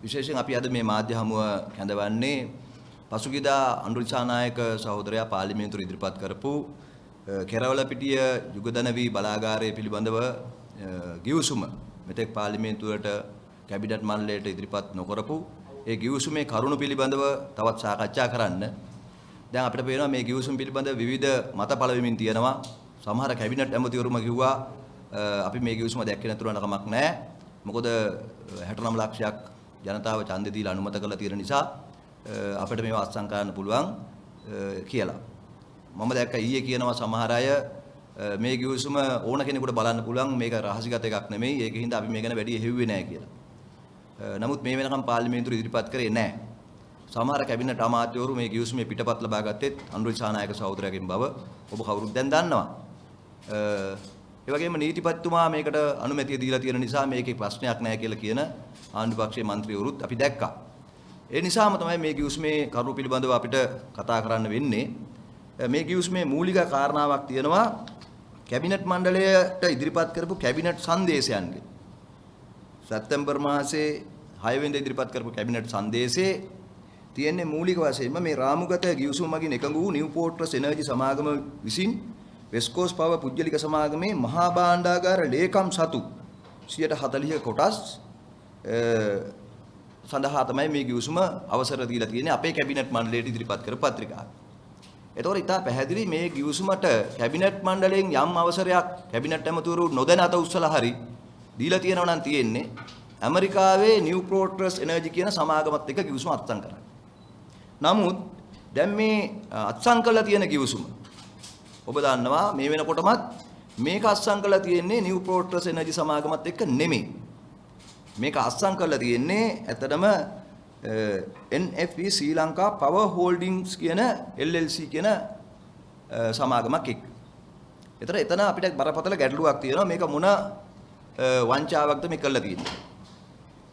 විශේෂයෙන් අපි අද මේ මාධ්‍ය හමුව කැඳවන්නේ පසුගියදා අනුර දිසානායක සහෝදරයා පාර්ලිමේන්තුවට ඉදිරිපත් කරපු කෙරවලපිටිය යුගදනවි බලාගාරය පිළිබඳව ගිවිසුම මෙතෙක් පාර්ලිමේන්තුවට කැබිනට් මණ්ඩලයට ඉදිරිපත් නොකරපු ඒ ගිවිසුමේ කරුණු පිළිබඳව තවත් සාකච්ඡා කරන්න. දැන් අපිට පේනවා මේ ගිවිසුම පිළිබඳව විවිධ මත පළ වෙමින් තියෙනවා. සමහර කැබිනට් ඇමතිවරුම කිව්වා අපි මේ ගිවිසුම දැක්කේ නැතුණාට කමක් නැහැ. මොකද 69 ලක්ෂයක් ජනතාව ඡන්දය දීලා අනුමත කරලා තියෙන නිසා අපිට මේව අත්සන් කරන්න පුළුවන් කියලා. මම දැක්ක ඊයේ කියනවා සමහර අය මේ ගිවිසුම ඕන කෙනෙකුට බලන්න පුළුවන් මේක රහසිගත එකක් නෙමෙයි. ඒකින්ද අපි මේ ගැන වැඩි හෙව්වේ නැහැ කියලා. නමුත් මේ වෙනකම් පාර්ලිමේන්තුවේ ඉදිරිපත් කරේ නැහැ. සමහර කැබිනට් අමාත්‍යවරු මේ ගිවිසුමේ පිටපත් ලබා ගත්තෙත් අනුර දිසානායක සහෝදරයාගෙන් බව ඔබ කවුරුත් දැන් දන්නවා. ඒ වගේම නීතිපතිතුමා මේකට අනුමැතිය දීලා තියෙන නිසා මේකේ ප්‍රශ්නයක් නැහැ කියලා කියන ආණ්ඩු පක්ෂයේ മന്ത്രിවරුත් අපි දැක්කා. ඒ නිසාම තමයි මේ ගිවිසුමේ කරුණු පිළිබඳව අපිට කතා කරන්න වෙන්නේ. මේ ගිවිසුමේ මූලික කාරණාවක් තියෙනවා කැබිනට් මණ්ඩලයට ඉදිරිපත් කරපු කැබිනට් සංදේශයන්ගේ. සැප්තැම්බර් මාසයේ 6 වෙනිදා ඉදිරිපත් කරපු කැබිනට් සංදේශයේ තියෙන්නේ මූලික වශයෙන්ම මේ රාමුගත ගිවිසුම මගින් එකඟ වූ නිව් පෝර්ට්‍රස් එනර්ජි සමාගම විසින් වෙස්ට් කෝස්ට් පවර් පුද්ගලික සමාගමේ මහා භාණ්ඩාගාර ලේකම් සතු 140 කොටස් සඳහා තමයි මේ ගිවිසුම අවසර දීලා තියෙන්නේ අපේ කැබිනට් මණ්ඩලයට ඉදිරිපත් කරපු පත්‍රිකාව. ඒතකොට ඉතා පැහැදිලි මේ ගිවිසුමට කැබිනට් මණ්ඩලයෙන් යම් අවසරයක් කැබිනට් ඇමතිවරු නොදැන අත උස්සලා හරි දීලා තියෙනවා නම් තියෙන්නේ ඇමරිකාවේ නිව් පෝර්ට්‍රස් එනර්ජි කියන සමාගමත් එක්ක ගිවිසුම අත්සන් කරන්න. නමුත් දැන් මේ අත්සන් කරලා තියෙන ගිවිසුම ඔබ දන්නවා මේ වෙනකොටමත් මේක අත්සන් කරලා තියෙන්නේ නිව් පෝර්ට්‍රස් එනර්ජි සමාගමත් එක්ක නෙමෙයි. මේක අත්සන් කරලා තියෙන්නේ ඇත්තටම NFE ශ්‍රී ලංකා පවර් හෝල්ඩින්ග්ස් කියන LLC කියන සමාගමක් එක්ක. එතන අපිට බරපතල ගැටලුවක් තියෙනවා මේක මොන වංචාවක්ද මේ කළා තියෙන්නේ.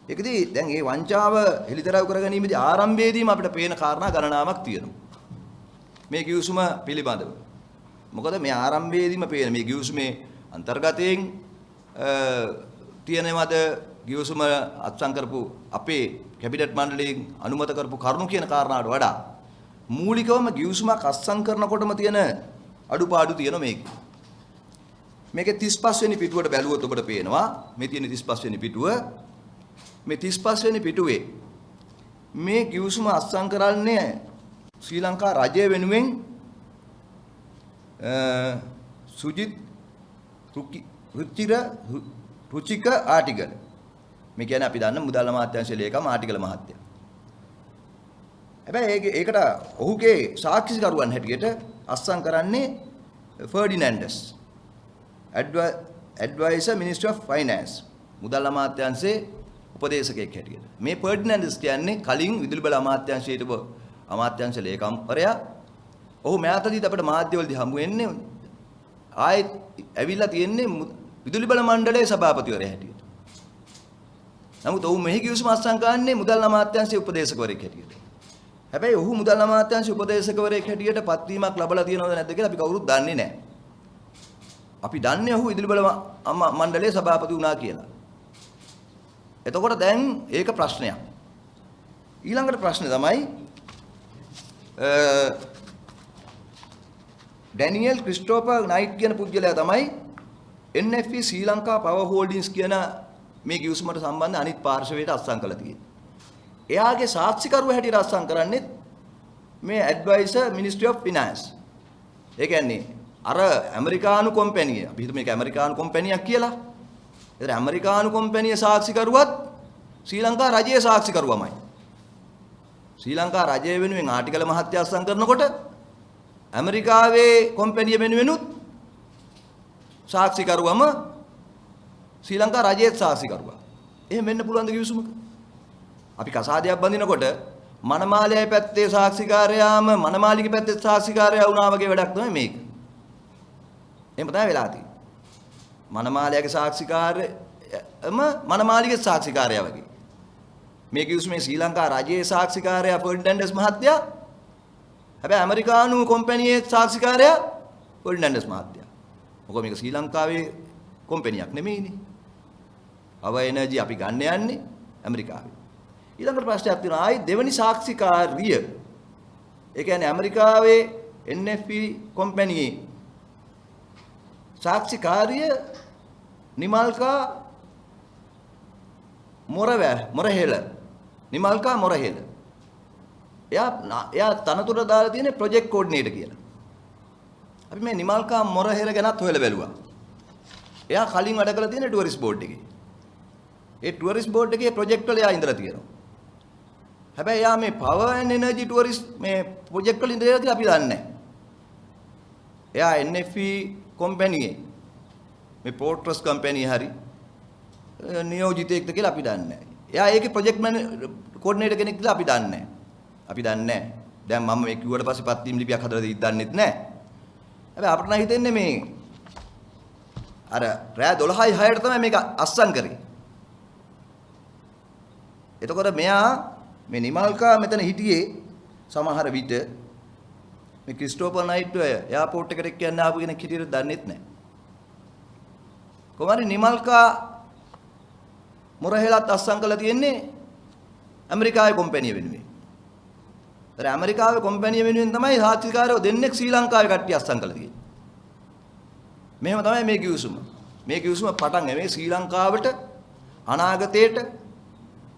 ඒකදී දැන් මේ වංචාව හෙළිදරව් කරගැනීමේදී ආරම්භයේදීම අපිට පේන කාරණා ගණනාවක් තියෙනවා. මේ ගිවිසුම පිළිබඳව. මොකද මේ ආරම්භයේදීම පේන මේ ගිවිසුමේ අන්තර්ගතයෙන් තියෙනවද ගිවිසුම අත්සන් කරපු අපේ කැබිනට් මණ්ඩලයෙන් අනුමත කරපු කරුණු කියන කාරණාවට වඩා මූලිකවම ගිවිසුමක් අත්සන් කරනකොටම තියෙන අඩුපාඩු තියෙන මේකේ. මේකේ 35 වෙනි පිටුවට බැලුවොත් ඔබට පේනවා මේ තියෙන 35 වෙනි පිටුව මේ 35 වෙනි පිටුවේ මේ ගිවිසුම අත්සන් කරන්නේ ශ්‍රී ලංකා රජය වෙනුවෙන් සුජිත් රුචික ආටිගල් මේ කියන්නේ අපි දන්න මුදල් අමාත්‍යාංශයේ ලේකම් ආටිගල මහත්තයා. හැබැයි ඒකට ඔහුගේ සාක්ෂිකරුවන් හැටියට අත්සන් කරන්නේ ෆර්ඩිනැන්ඩස් ඇඩ්වයිසර් මිනිස්ට්‍රි ඔෆ් ෆයිනෑන්ස් මුදල් අමාත්‍යාංශයේ උපදේශකයෙක් හැටියට. මේ ෆර්ඩිනැන්ඩස් කියන්නේ කලින් විදුලි බල අමාත්‍යාංශයේ හිටපු අමාත්‍යාංශ ලේකම්වරයා. ඔහු මෑතදීත් අපිට මාධ්‍යවලදී හමු වෙන්නේ ආයෙත් ඇවිල්ලා තියෙන්නේ විදුලි බල මණ්ඩලයේ සභාපතිවරයා හැටියට. නමුත් ඔහු මෙහි ගිවිසුම අත්සන් කරන්නේ මුදල් අමාත්‍යාංශයේ උපදේශකවරයෙක් හැටියට. හැබැයි ඔහු මුදල් අමාත්‍යාංශයේ උපදේශකවරයෙක් හැටියට පත්වීමක් ලැබලා තියෙනවද නැද්ද කියලා අපි කවුරුත් දන්නේ නැහැ. අපි දන්නේ ඔහු විදුලි බල මණ්ඩලයේ සභාපති වුණා කියලා. එතකොට දැන් ඒක ප්‍රශ්නයක්. ඊළඟට ප්‍රශ්නේ තමයි ඩැනියල් ක්‍රිස්ටෝෆර් නයිට් කියන පුද්ගලයා තමයි NFE ශ්‍රී ලංකා පවර් හෝල්ඩින්ග්ස් කියන මේ ගිවිසුමට සම්බන්ධ අනිත් පාර්ශවයට අත්සන් කළා තියෙන්නේ. එයාගේ සාක්ෂිකරුව හැටියට අත්සන් කරන්නේ මේ ඇඩ්වයිසර් මිනිස්ට්‍රි ඔෆ් ෆිනෑන්ස්. ඒ කියන්නේ අර ඇමරිකානු කම්පැනි අපි හිතමු මේක ඇමරිකානු කම්පැනියක් කියලා. ඒතර ඇමරිකානු කම්පැනියේ සාක්ෂිකරුවත් ශ්‍රී ලංකා රජයේ සාක්ෂිකරුවමයි. ශ්‍රී ලංකා රජය වෙනුවෙන් ආටිගල මහත්තයා අත්සන් කරනකොට ඇමරිකාවේ කම්පැනිය වෙනුවෙනුත් සාක්ෂිකරුවම ශ්‍රී ලංකා රජයේ සාක්ෂිකරුවා. එහෙම වෙන්න පුළුවන්ද කිවිසුමක? අපි කසාදයක් බඳිනකොට මනමාලයයි පැත්තේ සාක්ෂිකාරයාම මනමාලිගේ පැත්තේ සාක්ෂිකාරයා වුණා වගේ වැඩක් තමයි මේක. එහෙම තමයි වෙලා තියෙන්නේ. මනමාලයාගේ සාක්ෂිකාරයම මනමාලිගේ සාක්ෂිකාරයා වගේ. මේ කිවිසුමේ ශ්‍රී ලංකා රජයේ සාක්ෂිකාරයා ෆර්ඩිනැන්ඩස් මහත්තයා. හැබැයි ඇමරිකානු කම්පැනියේ සාක්ෂිකාරයා ෆර්ඩිනැන්ඩස් මහත්තයා. මොකද මේක ශ්‍රී ලංකාවේ කම්පැනියක් නෙමෙයිනේ. පවර් එනර්ජි අපි ගන්න යන්නේ ඇමරිකාවේ. ඊළඟට ප්‍රශ්නයක් තියෙනවා ආයි දෙවෙනි සාක්ෂිකාරිය. ඒ කියන්නේ ඇමරිකාවේ NFP කම්පැනියේ සාක්ෂිකාරිය නිමල්කා මොරහෙල. නිමල්කා මොරහෙල. එයා තනතුර දාලා තියෙන්නේ ප්‍රොජෙක්ට් කෝඩිනේටර් කියලා. අපි මේ නිමල්කා මොරහෙල ගැනත් හොයලා බැලුවා. එයා කලින් වැඩ කරලා තියෙන්නේ ටුවරිස්ට් බෝඩ් එකේ. ඒ ටුවරිස්ට් බෝඩ් එකේ ප්‍රොජෙක්ට් වල එයා ඉඳලා තියෙනවා. හැබැයි එයා මේ පවර් ඇන්ඩ් එනර්ජි ටුවරිස්ට් මේ ප්‍රොජෙක්ට් වල ඉඳලා කියලා අපි දන්නේ නැහැ. එයා NFP කම්පැනියේ මේ පෝර්ට්‍රස් කම්පැනි හරි නියෝජිතයෙක්ද කියලා අපි දන්නේ නැහැ. එයා ඒකේ ප්‍රොජෙක්ට් කෝඩිනේටර් කෙනෙක් කියලා අපි දන්නේ නැහැ. අපි දන්නේ නැහැ. දැන් මම මේ කිව්වට පස්සේ පත්වීම් ලිපියක් හදලා දන්නෙත් නැහැ. හැබැයි අපිට නම් හිතෙන්නේ මේ අර රෑ 12යි 6ට තමයි මේක අස්සම් කරේ. එතකොට මෙයා මේ නිමල්කා මෙතන හිටියේ සමහර විට මේ ක්‍රිස්ටෝෆර් නයිට් එයාපෝට් එකට යන්න ආපු කෙනෙක් හිටියට දන්නෙත් නැහැ. කොහොමද නිමල්කා මොරහෙලත් අස්සම් කරලා තියෙන්නේ ඇමරිකාවේ කම්පැනි වෙනුවෙන්. ඒතර ඇමරිකාවේ කම්පැනි වෙනුවෙන් තමයි සාක්ෂිකාරයෝ දෙන්නෙක් ශ්‍රී ලංකාවේ කට්ටිය අස්සම් කරලා තියෙන්නේ. මෙහෙම තමයි මේ කිවිසුම. මේ කිවිසුම පටන් මේ ශ්‍රී ලංකාවට අනාගතයේට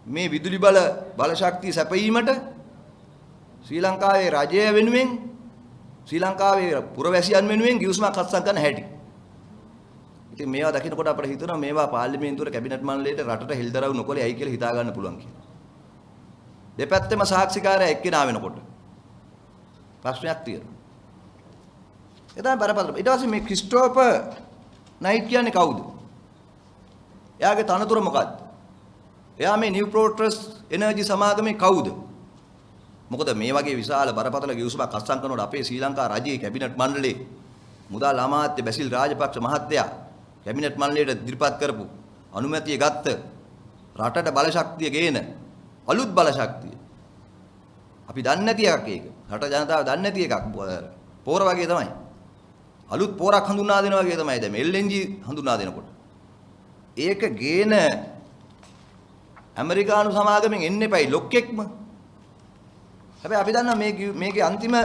මේ විදුලි බල ශක්තිය සැපයීමට ශ්‍රී ලංකාවේ රජය වෙනුවෙන් ශ්‍රී ලංකාවේ පුරවැසියන් වෙනුවෙන් කිවිසුමක් අත්සන් කරන හැටි. ඉතින් මේවා දකින්නකොට අපිට හිතෙනවා මේවා පාර්ලිමේන්තුවේ කැබිනට් මණ්ඩලයට රටට හෙළිදරව් නොකළේ ඇයි කියලා හිතා ගන්න පුළුවන් කියලා. දෙපැත්තෙම සාක්ෂිකාරයා එක්කෙනා වෙනකොට ප්‍රශ්නයක් තියෙනවා. ඒ තමයි බරපතල. ඊට පස්සේ මේ ක්‍රිස්ටෝෆර් නයිට් කියන්නේ කවුද? එයාගේ තනතුර මොකක්ද? එයා මේ නිව් ප්‍රෝට්‍රස් එනර්ජි සමාගමේ කවුද? මොකද මේ වගේ විශාල බරපතල ගිවිසුමක් අත්සන් කරනකොට අපේ ශ්‍රී ලංකා රජයේ කැබිනට් මණ්ඩලයේ මුදල් අමාත්‍ය බැසිල් රාජපක්ෂ මහත්තයා කැබිනට් මණ්ඩලයට ඉදිරිපත් කරපු අනුමැතිය ගත්ත රටට බල ශක්තිය ගේන අලුත් බල ශක්තිය. අපි දන්නේ නැති එකක් ඒක. රට ජනතාව දන්නේ නැති එකක්. පෝර වගේ තමයි. අලුත් පෝරක් හඳුන්වා දෙනවා වගේ තමයි දැන් LNG හඳුන්වා දෙනකොට. ඒක ගේන ඇමරිකානු සමාගමෙන් එන්න එපයි ලොක්ෙක්ම. හැබැයි අපි දන්නවා මේකේ අන්තිම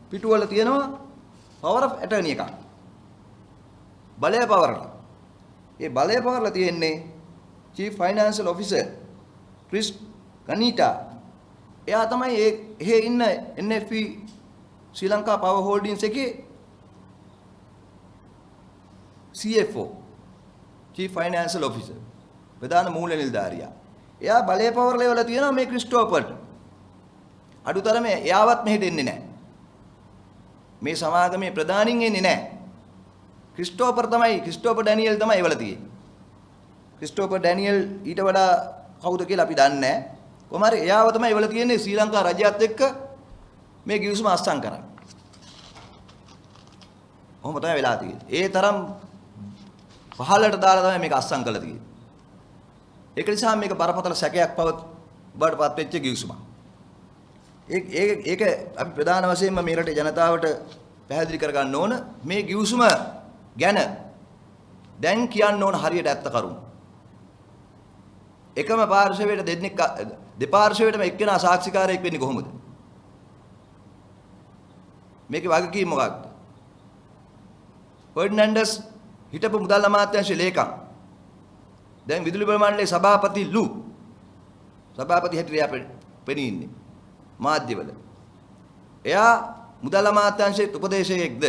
පිටුවල තියෙනවා power of attorney එකක්. බලය පවරලා. ඒ බලය පවරලා තියෙන්නේ chief financial officer ක්‍රිස් ගනීටා. එයා තමයි එහෙ ඉන්න NFP ශ්‍රී ලංකා power holdings එකේ CFO chief financial officer ප්‍රධාන මූල්‍ය නිලධාරියා. එයා බලය පවරලා ඉවලා තියෙනවා මේ ක්‍රිස්ටෝෆර්ට. අඩුතරමේ එයාවත් මෙහෙට එන්නේ නැහැ. මේ සමාගමේ ප්‍රධානින් එන්නේ නැහැ. ක්‍රිස්ටෝෆර් ඩැනියෙල් තමයි ඉවලා තියෙන්නේ. ක්‍රිස්ටෝෆර් ඩැනියෙල් ඊට වඩා කවුද කියලා අපි දන්නේ නැහැ. කොහොම හරි එයාව තමයි ඉවලා තියෙන්නේ ශ්‍රී ලංකා රජයත් එක්ක මේ ගිවිසුම අත්සන් කරන්නේ. කොහොම තමයි වෙලා තියෙන්නේ. ඒ තරම් පහළට දාලා තමයි මේක අත්සන් කරලා තියෙන්නේ. ඒක නිසා මේක බරපතල සැකයක් බවටපත් වෙච්ච ගිවිසුමක්. ඒක අපි ප්‍රධාන වශයෙන්ම මේ රටේ ජනතාවට පැහැදිලි කරගන්න ඕන මේ ගිවිසුම ගැන දැන් කියන්න ඕන හරියට ඇත්ත කරුණු. එකම පාර්ශවයට දෙපාර්ශවයටම එක්කෙනා සාක්ෂිකාරයෙක් වෙන්නේ කොහොමද? මේකේ වගකීම මොකක්ද? ෆර්ඩිනැන්ඩස් හිටපු මුදල් අමාත්‍යාංශයේ ලේකම්. දැන් විදුලි බල මණ්ඩලයේ සභාපති හැටියට එයා පෙනී ඉන්නේ මාධ්‍යවල. එයා මුදල් අමාත්‍යාංශයේ උපදේශකයෙක්ද?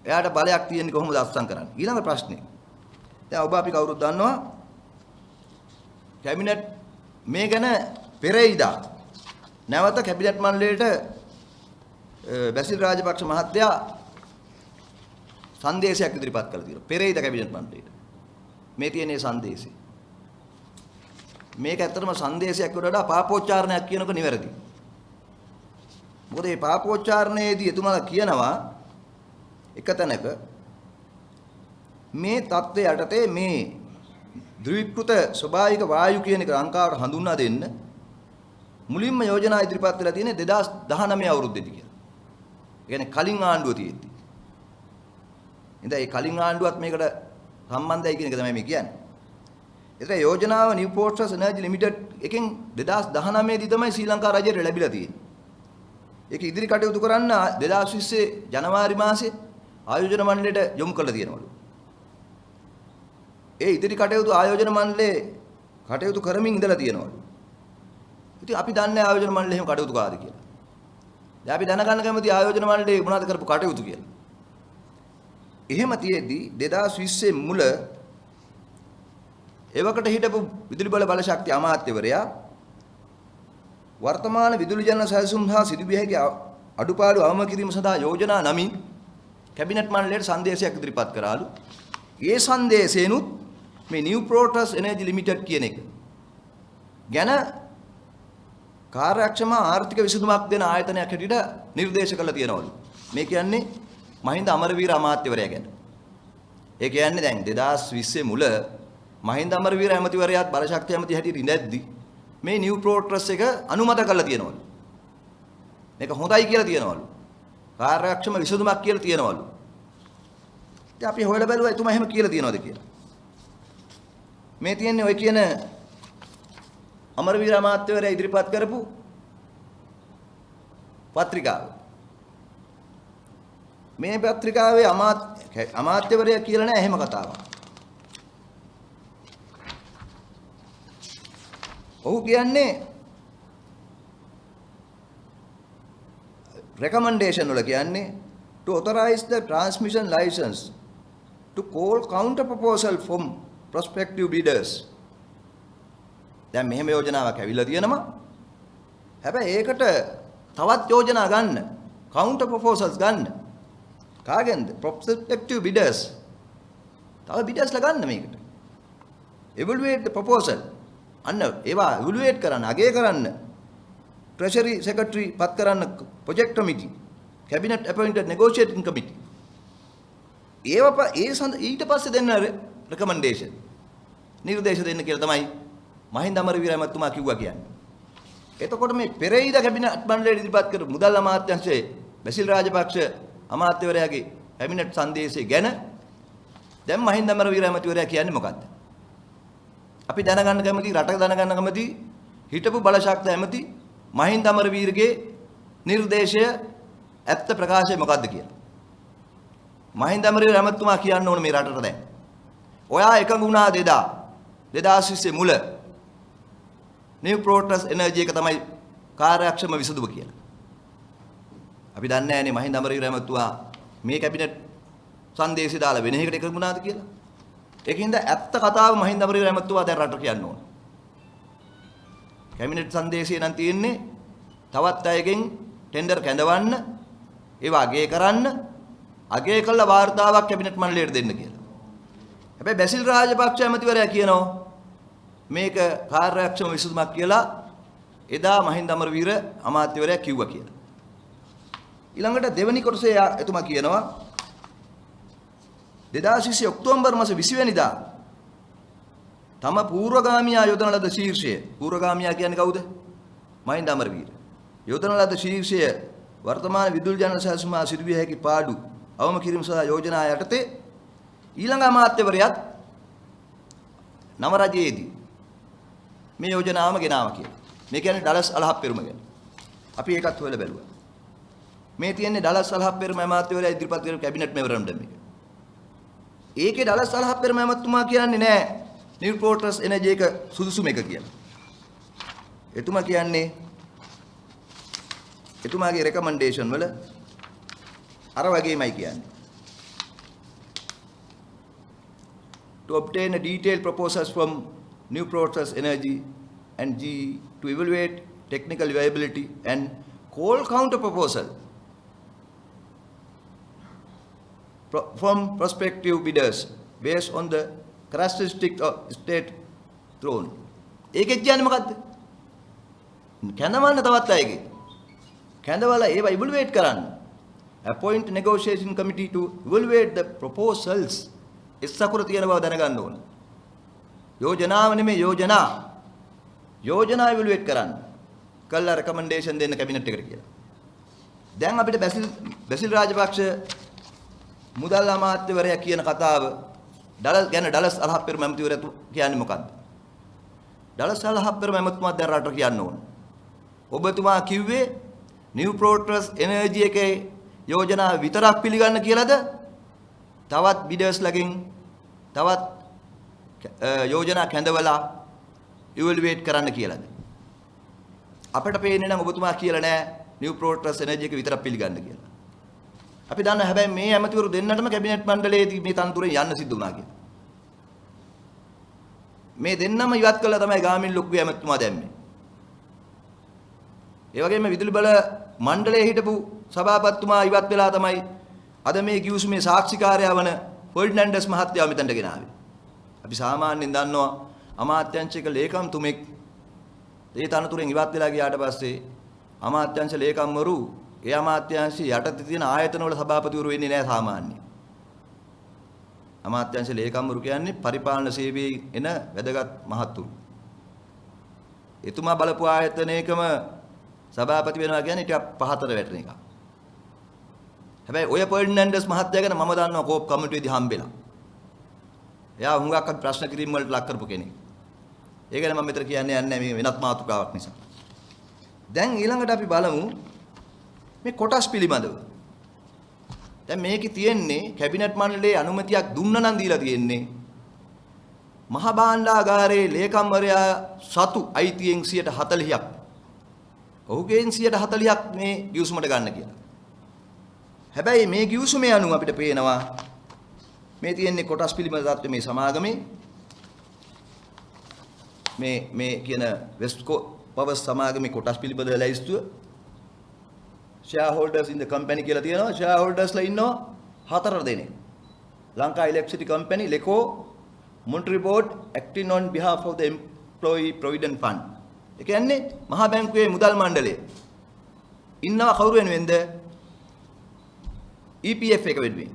එයාට බලයක් තියෙන්නේ කොහොමද අත්සන් කරන්නේ? ඊළඟ ප්‍රශ්නේ. දැන් ඔබ අපි කවුරුත් දන්නවා කැබිනට් මේ ගැන පෙරේයිදා නැවත කැබිනට් මණ්ඩලයට බැසිල් රාජපක්ෂ මහත්තයා සංදේශයක් ඉදිරිපත් කළා තියෙනවා. පෙරේයිදා කැබිනට් මණ්ඩලයට. මේ තියෙන සංදේශය. මේක ඇත්තටම සංදේශයක් වඩා පාපෝච්චාරණයක් කියනක නිවැරදි. මොකද මේ පාපෝච්චාරණයේදී එතුමාලා කියනවා එක තැනක මේ தත්ත්වය යටතේ මේ ද්විකෘත ස්වභාවික වායු කියන එක ලංකාවට හඳුන්වා දෙන්න මුලින්ම යෝජනා ඉදිරිපත් වෙලා තියෙන්නේ 2019 අවුරුද්දේදී කියලා. ඒ කියන්නේ කලින් ආණ්ඩුව තියෙද්දි. ඉතින් ඒ කලින් ආණ්ඩුවත් මේකට සම්බන්ධයි කියන එක තමයි මේ කියන්නේ. ඒතර යෝජනාව නිව් පෝර්ට්ස් එනර්ජි ලිමිටඩ් එකෙන් 2019 දී තමයි ශ්‍රී ලංකා රජයට ලැබිලා තියෙන්නේ. ඒක ඉදිරි කටයුතු කරන්න 2020 ජනවාරි මාසයේ ආයෝජන මණ්ඩලයට යොමු කරලා තියෙනවලු. ඒ ඉදිරි කටයුතු ආයෝජන මණ්ඩලයේ කටයුතු කරමින් ඉඳලා තියෙනවලු. ඉතින් අපි දන්නේ ආයෝජන මණ්ඩලය එහෙම කටයුතු කාද කියලා. දැන් අපි දැනගන්න කැමති ආයෝජන මණ්ඩලයේ මොනවද කරපු කටයුතු කියලා. එහෙම තියෙද්දී 2020 මුල එවකට හිටපු විදුලි බල ශක්ති අමාත්‍යවරයා වර්තමාන විදුලි ජන සැලසුම් හා සිදුවිය හැකි අඩුපාඩු අවම කිරීම සඳහා යෝජනා නමින් කැබිනට් මණ්ඩලයට සංදේශයක් ඉදිරිපත් කරාලු. ඒ සංදේශේනුත් මේ නිව් පෝර්ට්ස් එනර්ජි ලිමිටඩ් කියන එක ගැන කාර්යක්ෂම ආර්ථික විසඳුමක් දෙන ආයතනයක් හැටියට නිර්දේශ කළා තියෙනවලු. මේ කියන්නේ මහින්ද අමරවීර අමාත්‍යවරයා ගැන. ඒ කියන්නේ දැන් 2020 මුල මහින්ද අමරවීර ඇමතිවරයාත් බලශක්ති ඇමති හැටියට ඉඳද්දි මේ නිව් පෝර්ට්ස් එක අනුමත කරලා තියෙනවලු. මේක හොඳයි කියලා තියෙනවලු. කාර්යක්ෂම විසඳුමක් කියලා තියෙනවලු. ඉතින් අපි හොයලා බැලුවා එතුමා එහෙම කියලා තියෙනවද කියලා. මේ තියෙන්නේ ඔය කියන අමරවීර අමාත්‍යවරයා ඉදිරිපත් කරපු පත්‍රිකාව. මේ පත්‍රිකාවේ අමාත්‍යවරයා කියලා නෑ එහෙම කතාවක්. ඔහු කියන්නේ recommendation වල කියන්නේ to authorize the transmission license to call counter proposal from prospective bidders. දැන් මෙහෙම යෝජනාවක් ඇවිල්ලා තියෙනවා. හැබැයි ඒකට තවත් යෝජනා ගන්න, counter proposals ගන්න. කාගෙන්ද? prospective bidders. තව bidders ගන්න මේකට. evaluate the proposal. අන්න ඒවා evaluate කරන්න, අගය කරන්න. treasury secretary පත් කරන්න project committee, cabinet appointed negotiating committee. ඊට පස්සේ දෙන්න recommendation. නිර්දේශ දෙන්න කියලා තමයි මහින්ද අමරවීර මහත්මයා කිව්වා කියන්නේ. එතකොට මේ පෙරේද කැබිනට් මණ්ඩලයට ඉදිරිපත් කර මුදල් අමාත්‍යාංශයේ බැසිල් රාජපක්ෂ අමාත්‍යවරයාගේ කැබිනට් සංදේශය ගැන දැන් මහින්ද අමරවීර මහත්මයා කියන්නේ මොකද්ද? අපි දැනගන්න කැමති, රට දැනගන්න කැමති හිටපු බලශක්ති ඇමති මහින්ද අමරවීරගේ නිර්දේශය ඇත්ත ප්‍රකාශය මොකද්ද කියලා. මහින්ද අමරවීර මහත්මයා කියන්න ඕන මේ රටට දැන්. ඔයා එකඟ වුණා 2020 මුල නිව් පෝර්ට්ස් එනර්ජි එක තමයි කාර්යක්ෂම විසඳුම කියලා. අපි දන්නේ නැහැනේ මහින්ද අමරවීර මහත්මයා මේ කැබිනට් සංදේශය දාලා වෙන එකකට එකඟ වුණාද කියලා. ඒකින්ද ඇත්ත කතාව මහින්ද අමරවීර මහත්මයා දැන් රටට කියන්න ඕන. කැබිනට් සංදේශය නම් තියෙන්නේ තවත් අයගෙන් ටෙන්ඩර් කැඳවන්න, ඒවා අගය කරන්න, අගය කළ වාර්තාවක් කැබිනට් මණ්ඩලයට දෙන්න කියලා. හැබැයි බැසිල් රාජපක්ෂ ඇමතිවරයා කියනවා මේක කාර්යක්ෂම විසඳුමක් කියලා එදා මහින්ද අමරවීර අමාත්‍යවරයා කිව්වා කියලා. ඊළඟට දෙවනි කොටසේ එතුමා කියනවා 2020 ඔක්තෝබර් මාස 20 වෙනිදා තම පූර්වගාමියා යොදන ලද ශීර්ෂය, පූර්වගාමියා කියන්නේ කවුද? මහින්ද අමරවීර. යොදන ලද ශීර්ෂය වර්තමාන විදුලි ජන සැලසුම සිදුවිය හැකි පාඩු අවම කිරීම සඳහා යෝජනා යටතේ ඊළඟ අමාත්‍යවරයාත් නව රජයේදී මේ යෝජනාවම ගෙනාවා කියලා. මේ කියන්නේ ඩලස් අලහප්පෙරුම ගැන. අපි ඒකත් හොයලා බැලුවා. මේ තියෙන්නේ ඩලස් අලහප්පෙරුම අමාත්‍යවරයා ඉදිරිපත් කරපු කැබිනට් මෙමොරන්ඩම් එක. ඒකේ ඩලස් අලහප්පෙරුම අමාත්‍යතුමා කියන්නේ නෑ නිව් පෝර්ට්ස් එනර්ජි එක සුදුසුම එක කියලා. එතුමා කියන්නේ එතුමාගේ රෙකමෙන්ඩේෂන් වල අර වගේමයි කියන්නේ. To obtain a detailed proposals from New Port Energy and GE to evaluate technical viability and call counter proposal from prospective bidders based on the characteristics of state thrown. ඒකෙත් කියන්නේ මොකද්ද? කැඳවන්න තවත් අයගේ. කැඳවලා ඒවා evaluate කරන්න. Appoint negotiation committee to evaluate the proposals. ඉස්සකුර තියෙන බව දැනගන්න ඕන. යෝජනාව නෙමෙයි යෝජනා. යෝජනා ඉවලුවේට් කරන්න. කළා රෙකමෙන්ඩේෂන් දෙන්න කැබිනට් එකට කියලා. දැන් අපිට බැසිල් රාජපක්ෂ මුදල් අමාත්‍යවරයා කියන කතාව ඩලස් අලහප්පෙරුම ඇමතිවරයා කියන්නේ මොකද්ද? දලසල හප්පරම එමතුමා දැන් රට කියන්න ඕන. ඔබතුමා කිව්වේ නිව් ප්‍රෝටස් එනර්ජි එකේ යෝජනා විතරක් පිළිගන්න කියලාද? තවත් බිඩර්ස්ලගෙන් තවත් යෝජනා කැඳවලා ඉවලුවේට් කරන්න කියලාද? අපිට පේන්නේ නම් ඔබතුමා කියලා නෑ නිව් ප්‍රෝටස් එනර්ජි එක විතරක් පිළිගන්න කියලා. අපි දන්නවා හැබැයි මේ ඇමතිවරු දෙන්නටම කැබිනට් මණ්ඩලයේදී මේ තනතුරෙන් යන්න සිද්ධ වුණා කියලා. මේ දෙන්නම ඉවත් කළා තමයි ගාමිණී ලොක්කුගේ ඇමතිතුමා දැම්මේ. ඒ වගේම විදුලි බල මණ්ඩලයේ හිටපු සභාපතිතුමා ඉවත් වෙලා තමයි අද මේ කිව්සුමේ සාක්ෂිකාරයා වන ෆර්ඩිනැන්ඩස් මහත්තයා මෙතනට ගෙනාවේ. අපි සාමාන්‍යයෙන් දන්නවා අමාත්‍යාංශික ලේකම්තුමෙක් ඒ තනතුරෙන් ඉවත් වෙලා ගියාට පස්සේ අමාත්‍යාංශ ලේකම්වරු ඒ අමාත්‍යාංශය යටතේ තියෙන ආයතනවල සභාපතිවරු වෙන්නේ නැහැ සාමාන්‍යයෙන්. අමාත්‍යාංශ ලේකම්වරු කියන්නේ පරිපාලන සේවයේ එන වැදගත් මහත්තුරු. එතුමා බලපු ආයතනයකම සභාපති වෙනවා කියන්නේ ටිකක් පහතට වැටෙන එකක්. හැබැයි ඔය ෆර්ඩිනැන්ඩස් මහත්තයා ගැන මම දන්නවා කෝප් කමිටුවේදී හම්බෙලා. එයා හුඟක් ප්‍රශ්න කිරීම වලට ලක් කරපු කෙනෙක්. ඒක ගැන මම මෙතන කියන්නේ නැහැ මේ වෙනත් මාතෘකාවක් නිසා. දැන් ඊළඟට අපි බලමු මේ කොටස් පිළිබඳව. දැන් මේකේ තියෙන්නේ කැබිනට් මණ්ඩලයේ අනුමැතියක් දුන්න නම් දීලා තියෙන්නේ මහ භාණ්ඩාගාරයේ ලේකම්වරයා සතු අයිතියෙන් 40%ක්. ඔහුගෙන් 40%ක් මේ ගිවිසුමට ගන්න කියලා. හැබැයි මේ ගිවිසුමේ අනුව අපිට පේනවා මේ තියෙන්නේ කොටස් පිළිබඳ තත්ත්වය මේ සමාගමේ මේ කියන වෙස්කෝ පවර්ස් සමාගමේ කොටස් පිළිබඳ ලැයිස්තුව shareholders in the company කියලා තියෙනවා. shareholdersලා ඉන්නවා 4 දෙනෙක්. Lanka electricity company, LECO, monetary board acting on behalf of the employee provident fund. ඒ කියන්නේ මහා බැංකුවේ මුදල් මණ්ඩලය ඉන්නවා කවුරු වෙනුවෙන්ද? EPF එක වෙනුවෙන්.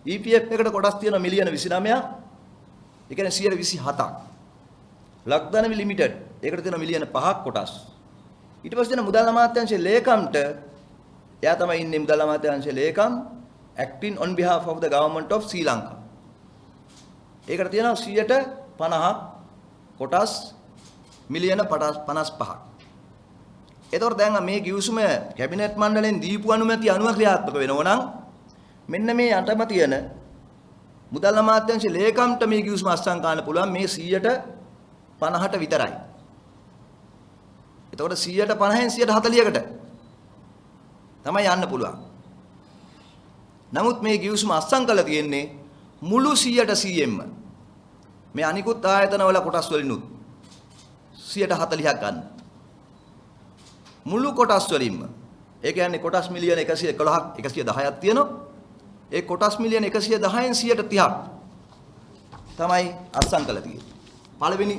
EPF එකට කොටස් තියෙනවා මිලියන 29ක්. ඒ කියන්නේ 127ක්. ලක්දනවි ලිමිටඩ් ඒකට තියෙනවා මිලියන 5ක් කොටස්. ඊට පස්සේ තියෙන මුදල් අමාත්‍යාංශයේ ලේකම්ට එයා තමයි ඉන්නේ මුදල් අමාත්‍යාංශයේ ලේකම් acting on behalf of the government of Sri Lanka. ඒකට තියෙනවා 50ක් කොටස් මිලියන 55ක්. ඒතකොට දැන් මේ ගිවිසුම කැබිනට් මණ්ඩලයෙන් දීපු අනුමැතිය අනුව ක්‍රියාත්මක වෙනවා නම් මෙන්න මේ යටම තියෙන මුදල් අමාත්‍යාංශයේ ලේකම්ට මේ ගිවිසුම අත්සන් ගන්න පුළුවන් මේ 50ට විතරයි. එතකොට 50ෙන් 140කට තමයි යන්න පුළුවන්. නමුත් මේ ගිවිසුම අත්සන් කළා තියෙන්නේ මුළු 100%ෙන්ම. මේ අනිකුත් ආයතනවල කොටස් වලිනුත් 140ක් ගන්න. මුළු කොටස් වලින්ම. ඒ කියන්නේ කොටස් මිලියන 111ක් 110ක් තියෙනවා. ඒ කොටස් මිලියන 110න් 130ක් තමයි අත්සන් කළා තියෙන්නේ. පළවෙනි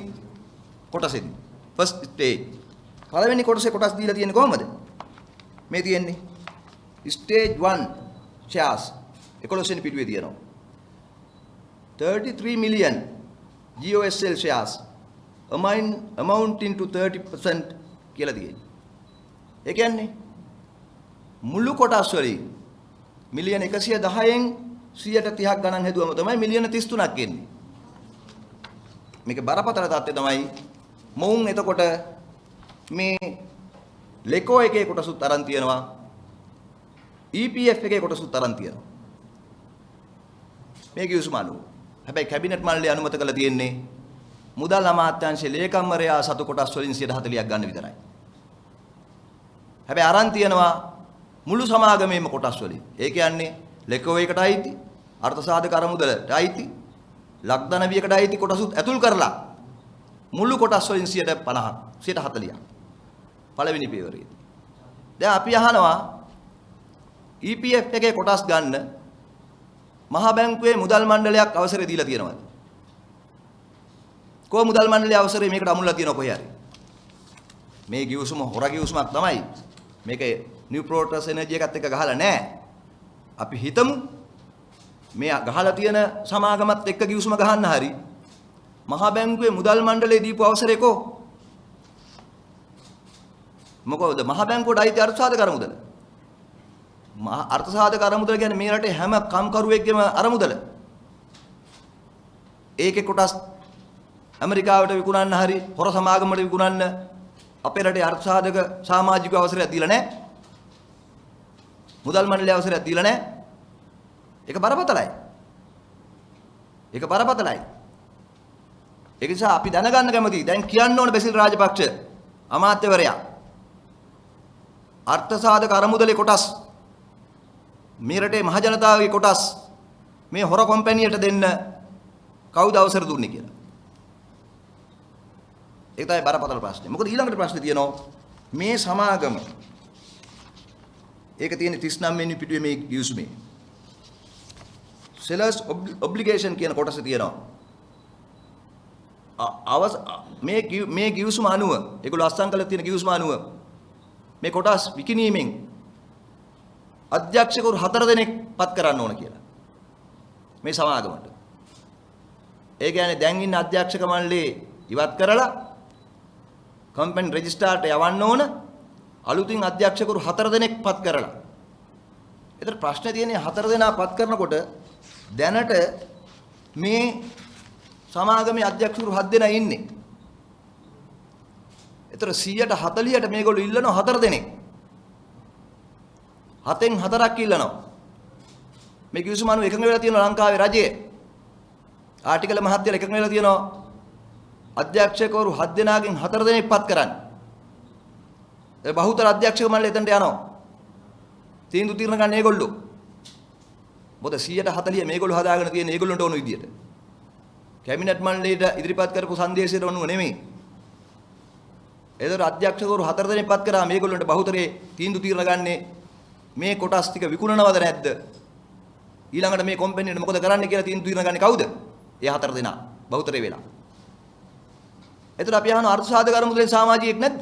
කොටසෙදි ෆස්ට් ස්ටේජ් පළවෙනි කොටසේ කොටස් දීලා තියෙන්නේ කොහමද? මේ තියෙන්නේ ස්ටේජ් 1 shares 11 වෙනි පිටුවේ තියෙනවා 33 million GOSL shares amounting to 30% කියලා තියෙන්නේ. ඒ කියන්නේ මුළු කොටස් වලින් මිලියන 110න් 130ක් ගණන් හැදුවම තමයි මිලියන 33ක් එන්නේ. මේක බරපතල තත්ත්වය තමයි මොවුන් එතකොට මේ ලෙකෝ එකේ කොටසුත් අරන් තියනවා EPF එකේ කොටසුත් අරන් තියනවා මේ කිව්සුම අනුව. හැබැයි කැබිනට් මණ්ඩලය අනුමත කළා තියෙන්නේ මුදල් අමාත්‍යාංශයේ ලේකම්වරයා සතු කොටස් වලින් 140ක් ගන්න විතරයි. හැබැයි අරන් තියනවා මුළු සමාගමේම කොටස් වලින්. ඒ කියන්නේ ලෙකෝ එකට අයිති, අර්ථ සාධක අරමුදලට අයිති, ලක්දනවියකට අයිති කොටසුත් ඇතුල් කරලා මුළු කොටස් වලින් 150ක් 140ක් පළවෙනි පියවරේදී. දැන් අපි අහනවා EPF එකේ කොටස් ගන්න මහා බැංකුවේ මුදල් මණ්ඩලයක් අවසරය දීලා තියෙනවද? කො මුදල් මණ්ඩලයේ අවසරය මේකට අමුල්ලා තියෙනවා කොහේ හරි? මේ ගිවිසුම හොර ගිවිසුමක් තමයි. මේක නිව් ප්‍රෝටස් එනර්ජි එකත් එක්ක ගහලා නැහැ. අපි හිතමු මේ ගහලා තියෙන සමාගමත් එක්ක ගිවිසුම ගහන්න හරි මහා බැංකුවේ මුදල් මණ්ඩලයේ දීපු අවසරේ කො? මොකද මහා බැංකුවට අයිති අර්ථ සාධක අරමුදල. අර්ථ සාධක අරමුදල කියන්නේ මේ රටේ හැම කම්කරුවෙක්ගේම අරමුදල. ඒකේ කොටස් ඇමරිකාවට විකුණන්න හරි හොර සමාගමකට විකුණන්න අපේ රටේ අර්ථ සාධක සමාජික අවසරයක් දීලා නැහැ. මුදල් මණ්ඩලයේ අවසරයක් දීලා නැහැ. ඒක බරපතලයි. ඒක බරපතලයි. ඒ නිසා අපි දැනගන්න කැමතියි. දැන් කියන්න ඕන බැසිල් රාජපක්ෂ අමාත්‍යවරයා අර්ථ සාධක අරමුදලේ කොටස් මේ රටේ මහ ජනතාවගේ කොටස් මේ හොර කම්පැනියට දෙන්න කවුද අවසර දුන්නේ කියලා. ඒක තමයි බරපතල ප්‍රශ්නේ. මොකද ඊළඟට ප්‍රශ්නේ තියෙනවා මේ සමාගම ඒක තියෙන 39 වෙනි පිටුවේ මේ ගිවිසුමේ sellers obligation කියන කොටස තියෙනවා. මේ ගිවිසුම අනුව ඒගොල්ලෝ අස්සම් කළ තියෙන ගිවිසුම අනුව මේ කොටස් විකිණීමෙන් අධ්‍යක්ෂකවරු 4 දෙනෙක් පත් කරන්න ඕන කියලා. මේ සමාගමට. ඒ කියන්නේ දැන් ඉන්න අධ්‍යක්ෂක මණ්ඩලයේ ඉවත් කරලා කම්පැනි රෙජිස්ට්‍රාර්ට යවන්න ඕන අලුතින් අධ්‍යක්ෂකවරු 4 දෙනෙක් පත් කරලා. ඒතර ප්‍රශ්නේ තියෙන්නේ 4 දෙනා පත් කරනකොට දැනට මේ සමාගමේ අධ්‍යක්ෂකවරු 7 දෙනා ඉන්නේ. ඒතර 140ට මේගොල්ලෝ ඉල්ලනවා 4 දෙනෙක්. 7න් 4ක් ඉල්ලනවා. මේ කිවිසුම අනුව එකඟ වෙලා තියෙනවා ලංකාවේ රජය. ආටිකල මහත්තයලා එකඟ වෙලා තියෙනවා අධ්‍යක්ෂකවරු 7 දෙනාගෙන් 4 දෙනෙක් පත් කරන්න. ඒ බහුතර අධ්‍යක්ෂක මණ්ඩලය එතනට යනවා. තීන්දුව తీරන ගන්න ඒගොල්ලෝ. මොකද 140 මේගොල්ලෝ හදාගෙන තියෙන ඒගොල්ලන්ට ඕන විදියට. කැබිනට් මණ්ඩලයට ඉදිරිපත් කරපු සංදේශයට ඕනුව නෙමෙයි. ඒතර අධ්‍යක්ෂකවරු 4 දෙනෙක් පත් කරා මේගොල්ලන්ට බහුතරේ තීන්දුව తీරන ගන්නේ මේ කොටස් ටික විකුණනවද නැද්ද? ඊළඟට මේ කම්පැනිට මොකද කරන්න කියලා තීන්දුව తీරන ගන්නේ කවුද? ඒ 4 දෙනා බහුතරේ වෙලා. ඒතර අපි අහන අර්ථ සාධක අරමුදලේ සමාජිකයෙක් නැද්ද?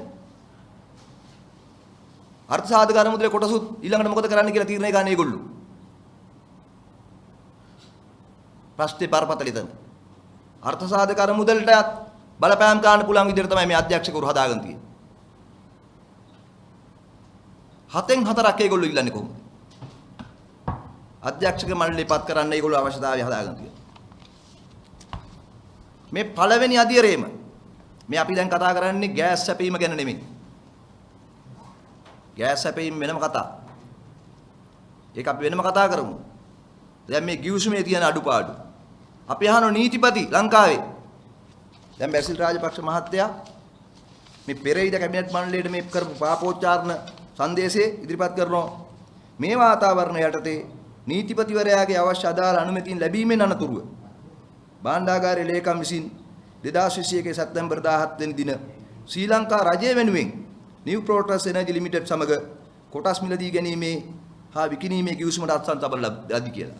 අර්ථ සාධක අරමුදලේ කොටසුත් ඊළඟට මොකද කරන්න කියලා තීරණය ගන්න ඒගොල්ලෝ. ප්‍රශ්නේ බරපතල ඉතින්. අර්ථ සාධක අරමුදලට බලපෑම් කරන්න පුළුවන් විදිහට තමයි මේ අධ්‍යක්ෂකවරු හදාගෙන තියෙන්නේ. 7න් 4ක් ඒගොල්ලෝ ඉල්ලන්නේ කොහොමද? අධ්‍යක්ෂක මණ්ඩලය පත් කරන්න ඒගොල්ලෝ අවශ්‍යතාවය හදාගෙන තියෙනවා. මේ පළවෙනි අධියරේම මේ අපි දැන් කතා කරන්නේ ගෑස් සැපීම ගැන නෙමෙයි. ගෑස් සැපීම වෙනම කතා. ඒක අපි වෙනම කතා කරමු. දැන් මේ ගිවිසුමේ තියෙන අඩුපාඩු. අපි අහන නීතිපති ලංකාවේ. දැන් බැසිල් රාජපක්ෂ මහත්තයා මේ පෙරේද කැබිනට් මණ්ඩලයට මේ කරපු පාපෝච්චාරණ සංදේශයේ ඉදිරිපත් කරනවා. මේ වාතාවරණය යටතේ නීතිපතිවරයාගේ අවශ්‍ය අදාළ අනුමැතින් ලැබීමෙන් අනතුරුව භාණ්ඩාගාරයේ ලේකම් විසින් 2021 සැප්තැම්බර් 17 වෙනි දින ශ්‍රී ලංකා රජය වෙනුවෙන් නිව් ප්‍රෝටස් එනර්ජි ලිමිටඩ් සමග කොටස් මිලදී ගැනීමේ හා විකිණීමේ කිවිසුමට අත්සන් තබන ලදී කියලා.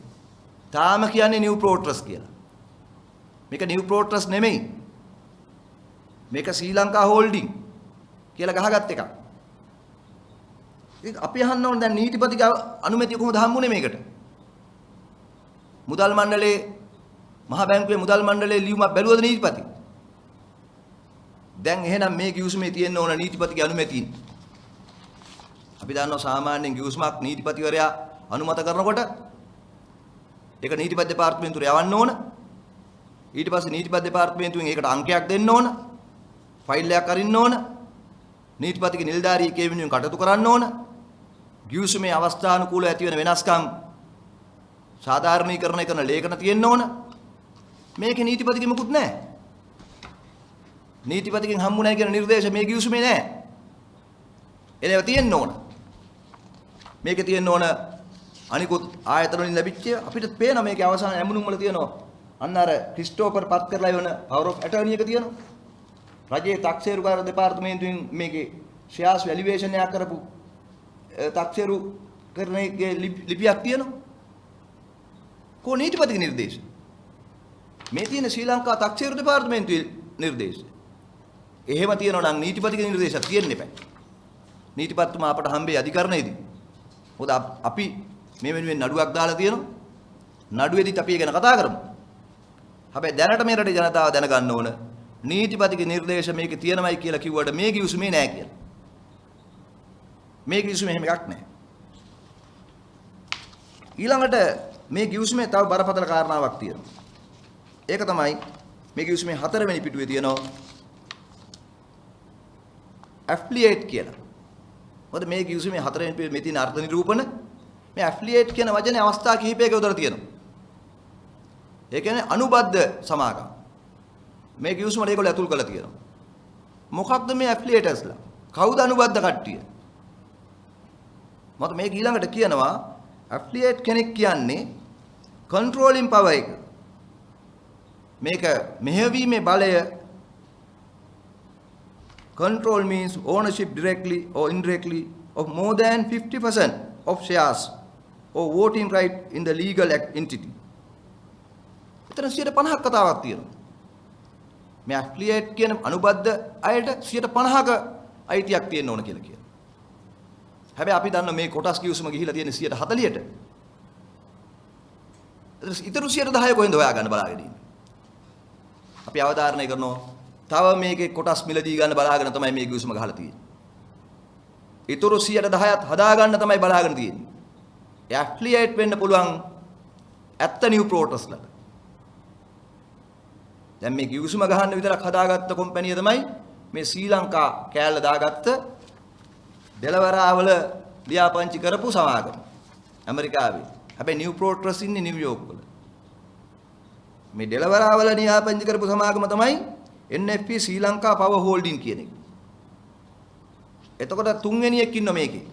තාම කියන්නේ නිව් ප්‍රෝටස් කියලා. මේක නිව් ප්‍රෝටස් නෙමෙයි. මේක ශ්‍රී ලංකා හෝල්ඩින් කියලා ගහගත් එකක්. ඉතින් අපි අහන්න ඕනේ දැන් නීතිපතිගේ අනුමැතිය කොහොමද හම්බුනේ මේකට? මුදල් මණ්ඩලයේ මහ බැංකුවේ මුදල් මණ්ඩලයේ ලියුමක් බැලුවද නීතිපති? දැන් එහෙනම් මේ කිවිසුමේ තියෙන්න ඕන නීතිපතිගේ අනුමැතිය. අපි දන්නවා සාමාන්‍යයෙන් කිවිසුමක් නීතිපතිවරයා අනුමත කරනකොට ඒක නීතිපති දෙපාර්තමේන්තුවට යවන්න ඕන. ඊට පස්සේ නීතිපති දෙපාර්තමේන්තුවෙන් ඒකට අංකයක් දෙන්න ඕන. ෆයිල් එකක් අරින්න ඕන. නීතිපතිගේ නිලධාරියෙක් ඒ වෙනුවෙන් කටයුතු කරන්න ඕන. කිවිසුමේ අවස්ථානුකූලව ඇති වෙන වෙනස්කම් සාධාරණීකරණය කරන ලේඛන තියෙන්න ඕන. මේකේ නීතිපතිගේ මොකුත් නැහැ. නීතිපතිගෙන් හම්බුනායි කියන නිර්දේශ මේ කිවිසුමේ නැහැ. එනේව තියෙන්න ඕන. මේකේ තියෙන්න ඕන අනිකුත් ආයතන වලින් ලැබිච්ච අපිට පේන මේකේ අවසාන ඇමුණුම් වල තියෙනවා. අන්න අර ක්‍රිස්ටෝෆර් පත් කරලා යන පවර් ඔෆ් ඇටර්නි එක තියෙනවා. රජයේ තාක්ෂේරුකාර දෙපාර්තමේන්තුවෙන් මේකේ ෂෙයාර්ස් වැලියුේෂන් එකක් කරපු තාක්ෂේරු කරන එකේ ලිපියක් තියෙනවා. කො නීතිපතිගේ නිර්දේශ. මේ තියෙන ශ්‍රී ලංකා තාක්ෂේරු දෙපාර්තමේන්තුවේ නිර්දේශ. එහෙම තියෙනවා නම් නීතිපතිගේ නිර්දේශයක් තියෙන්න එපා. නීතිපතිතුමා අපට හම්බේ අධිකරණයේදී. මොකද අපි මේ වෙනුවෙන් නඩුවක් දාලා තියෙනවා. නඩුවේදීත් අපි ගැන කතා කරමු. හැබැයි දැනට මේ රටේ ජනතාව දැනගන්න ඕන නීතිපතිගේ නිර්දේශ මේකේ තියෙනමයි කියලා කිව්වට මේ කිවිසුමේ නෑ කියලා. මේ කිවිසුමේ එහෙම එකක් නෑ. ඊළඟට මේ කිවිසුමේ තව බරපතල කාරණාවක් තියෙනවා. ඒක තමයි මේ කිව්සුමේ 4 වෙනි පිටුවේ තියෙනවා affiliate කියලා. මොකද මේ කිව්සුමේ 4 වෙනි පිටුවේ මේ තියෙන අර්ථ නිරූපණ මේ affiliate කියන වචනේ අවස්ථා කිහිපයක යොදලා තියෙනවා. ඒ කියන්නේ අනුබද්ධ සමාගම්. මේ කිව්සුමට ඒගොල්ලෝ ඇතුල් කරලා තියෙනවා. මොකක්ද මේ affiliatesලා? කවුද අනුබද්ධ කට්ටිය? මත මේක ඊළඟට කියනවා affiliate කෙනෙක් කියන්නේ controlling power එක. මේක මෙහෙයවීමේ බලය control means ownership directly or indirectly of more than 50% of shares or voting right in the legal entity. එතන 50ක් කතාවක් තියෙනවා. මේ affiliate කියන අනුබද්ධ අයට 50ක අයිතියක් තියෙන්න ඕන කියලා කියනවා. හැබැයි අපි දන්න මේ කොටස් කිව්සම ගිහිලා තියෙන 140ට. ඊටු 10 කොහෙන්ද හොයාගන්න බලාගෙන ඉන්නේ. අපි අවධාරණය කරනවා තව මේකේ කොටස් මිලදී ගන්න බලාගෙන තමයි මේ කිව්සම ගහලා තියෙන්නේ. ඊටු 10%ත් හදා ගන්න තමයි බලාගෙන තියෙන්නේ. ඒ affiliate වෙන්න පුළුවන් ඇත්ත නිව් ප්‍රෝටස්ලට. දැන් මේ කිව්සම ගහන්න විතරක් හදාගත්ත කම්පැනිය තමයි මේ ශ්‍රී ලංකා කෑල්ල දාගත්ත ඩෙලවරාවල ලියාපදිංචි කරපු සමාගම ඇමරිකාවේ. හැබැයි නිව් ප්‍රෝටස් ඉන්නේ නිව්යෝක් වල. මේ ඩෙලවරාවල ලියාපදිංචි කරපු සමාගම තමයි NFP ශ්‍රී ලංකා පවර් හෝල්ඩින් කියන එක. එතකොට තුන්වෙනියෙක් ඉන්න මේකේ.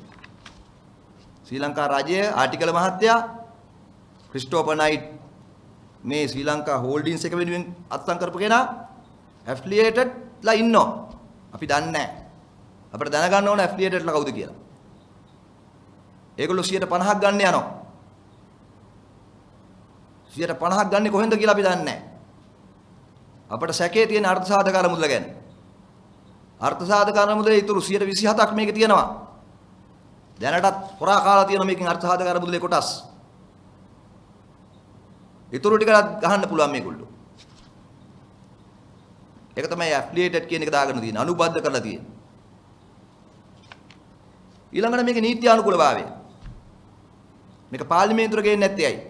ශ්‍රී ලංකා රජය ආටිකල මහත්තයා ක්‍රිස්ටෝපර් නයිට් මේ ශ්‍රී ලංකා හෝල්ඩින්ස් එක වෙනුවෙන් අත්සන් කරපු කෙනා ඇෆ්ලියේටඩ් ලා ඉන්නවා. අපි දන්නේ නැහැ. අපිට දැනගන්න ඕන ඇෆ්ලියේටඩ් ලා කවුද කියලා. ඒගොල්ලෝ 50ක් ගන්න යනවා. 50ක් ගන්නේ කොහෙන්ද කියලා අපි දන්නේ නැහැ. අපිට සැකේ තියෙන අර්ථ සාධක අරමුදල ගැන. අර්ථ සාධක අරමුදලේ ඊටු 127ක් මේකේ තියෙනවා. දැනටත් හොරා කාලා තියෙන මේකෙන් අර්ථ සාධක අරමුදලේ කොටස්. ඊටු ටිකක් ගහන්න පුළුවන් මේගොල්ලෝ. ඒක තමයි ඇෆ්ලියේටඩ් කියන එක දාගෙන තියෙන අනුබද්ධ කරලා තියෙන. ඊළඟට මේකේ නීත්‍යානුකූලභාවය. මේක පාර්ලිමේන්තුවට ගේන්නේ නැත්තේ ඇයි?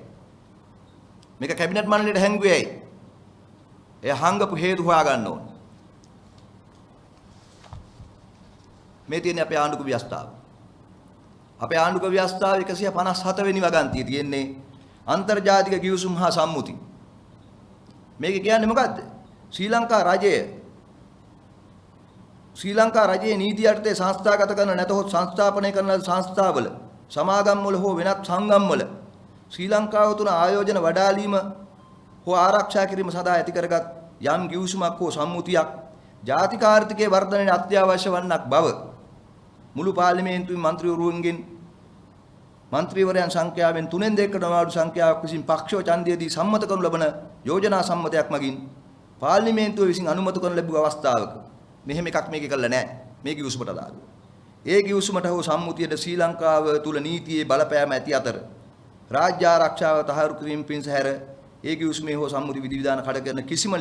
මේක කැබිනට් මණ්ඩලයට හැංගුවේ ඇයි? එය හංගපු හේතු හොයාගන්න ඕන. මේ තියෙන්නේ අපේ ආණ්ඩුක ව්‍යවස්ථාව. අපේ ආණ්ඩුක ව්‍යවස්ථාව 157 වෙනි වගන්තියේ තියෙන්නේ අන්තර්ජාතික ගිවිසුම් හා සම්මුති. මේක කියන්නේ මොකද්ද? ශ්‍රී ලංකා රජයේ නීති යටතේ සංස්ථාගත කරන නැතහොත් සංස්ථාපනය කරන සංස්ථාවල සමාගම් වල හෝ වෙනත් සංගම් වල ශ්‍රී ලංකාව තුන ආයෝජන වඩාලීම හෝ ආරක්ෂා කිරීම සඳහා ඇති කරගත් යම් ගිවිසුමක් හෝ සම්මුතියක් ජාතික ආර්ථිකයේ වර්ධනයට අත්‍යවශ්‍ය වන්නක් බව මුළු පාර්ලිමේන්තුවේ මන්ත්‍රීවරුන්ගෙන් මන්ත්‍රීවරයන් සංඛ්‍යාවෙන් 3/2කට අඩු සංඛ්‍යාවක් විසින් පක්ෂව ඡන්දයේදී සම්මත කරනු ලබන යෝජනා සම්මතයක් මගින් පාර්ලිමේන්තුව විසින් අනුමත කරනු ලැබුව අවස්ථාවක මෙහෙම එකක් මේකේ කළා නැහැ. මේ ගිවිසුමට අදාළව. ඒ ගිවිසුමට හෝ සම්මුතියට ශ්‍රී ලංකාව තුල නීතියේ බලපෑම ඇති අතර රාජ්‍ය ආරක්ෂාව තහවුරු කිරීම පිණිස හැර ඒ ගිවිසුමේ හෝ සම්මුති විධිවිධාන කඩ කරන කිසිම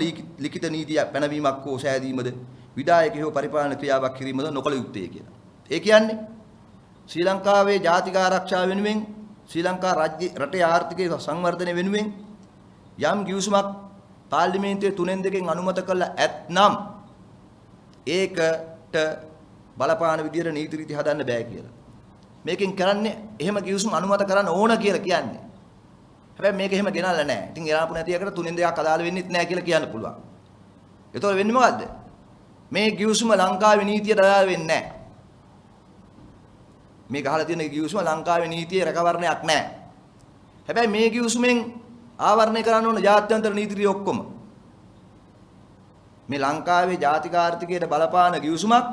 ලිඛිත නීතියක් පැනවීමක් හෝ සෑදීමද විධායකයෝ හෝ පරිපාලන ක්‍රියාවක් කිරීමද නොකළ යුත්තේ කියලා. ඒ කියන්නේ ශ්‍රී ලංකාවේ ජාතික ආරක්ෂාව වෙනුවෙන් ශ්‍රී ලංකා රටේ ආර්ථිකයේ සංවර්ධනය වෙනුවෙන් යම් ගිවිසුමක් පාර්ලිමේන්තුවේ 3/2න් අනුමත කළා ඇතනම් ඒකට බලපාන විදියට නීති රීති හදන්න බෑ කියලා. මේකෙන් කරන්නේ එහෙම ගිවිසුම් අනුමත කරන්න ඕන කියලා කියන්නේ. හැබැයි මේක එහෙම ගෙනල්ලා නැහැ. ඉතින් එරාපු නැති එකට 3/2ක් අදාළ වෙන්නෙත් නැහැ කියලා කියන්න පුළුවන්. ඒතකොට වෙන්නේ මොකද්ද? මේ ගිවිසුම ලංකාවේ නීතියට අදාළ වෙන්නේ නැහැ. මේ ගහලා තියෙන ගිවිසුම ලංකාවේ නීතියේ රැකවරණයක් නැහැ. හැබැයි මේ ගිවිසුමෙන් ආවරණය කරන්න ඕන ජාත්‍යන්තර නීති ඔක්කොම. මේ ලංකාවේ ජාතික ආර්ථිකයට බලපාන ගිවිසුමක්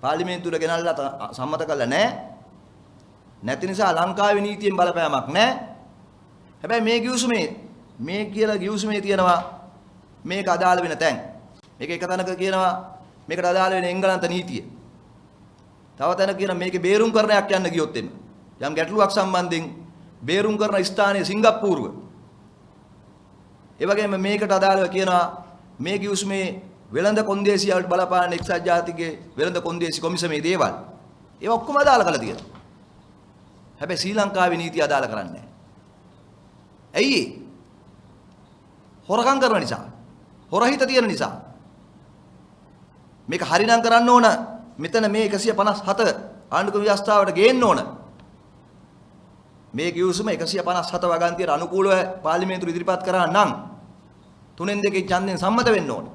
පාර්ලිමේන්තුවට ගෙනල්ලා සම්මත කළා නැහැ. නැති නිසා ලංකාවේ නීතියෙන් බලපෑමක් නැහැ. හැබැයි මේ ගිවිසුමේ මේ කියලා ගිවිසුමේ තියෙනවා මේක අදාළ වෙන තැන්. මේක එක තැනක කියනවා මේකට අදාළ වෙන එංගලන්ත නීතිය. තව තැනක කියන මේකේ බේරුම් කරණයක් යන්න ගියොත් එන්න. යම් ගැටලුවක් සම්බන්ධයෙන් බේරුම් කරන ස්ථානයේ සිංගප්පූරුව. ඒ වගේම මේකට අදාළව කියනවා මේ ගිවිසුමේ වෙළඳ කොන්දේසිය වලට බලපාන එක්සත් ජාතිකයේ වෙළඳ කොන්දේසි කොමිසමේ දේවල් ඒවා ඔක්කොම අදාළ කරලා තියෙනවා. හැබැයි ශ්‍රී ලංකාවේ නීතිය අදාළ කරන්නේ නැහැ. ඇයි? හොරකම් කරන නිසා. හොරහිත තියෙන නිසා. මේක හරිනම් කරන්න ඕන. මෙතන මේ 157 ආණ්ඩුක්‍රම ව්‍යවස්ථාවට ගේන්න ඕන. මේ කිව්සුම 157 වගන්තියට අනුකූලව පාර්ලිමේන්තුවට ඉදිරිපත් කරා නම් 3-2 ඡන්දෙන් සම්මත වෙන්න ඕන.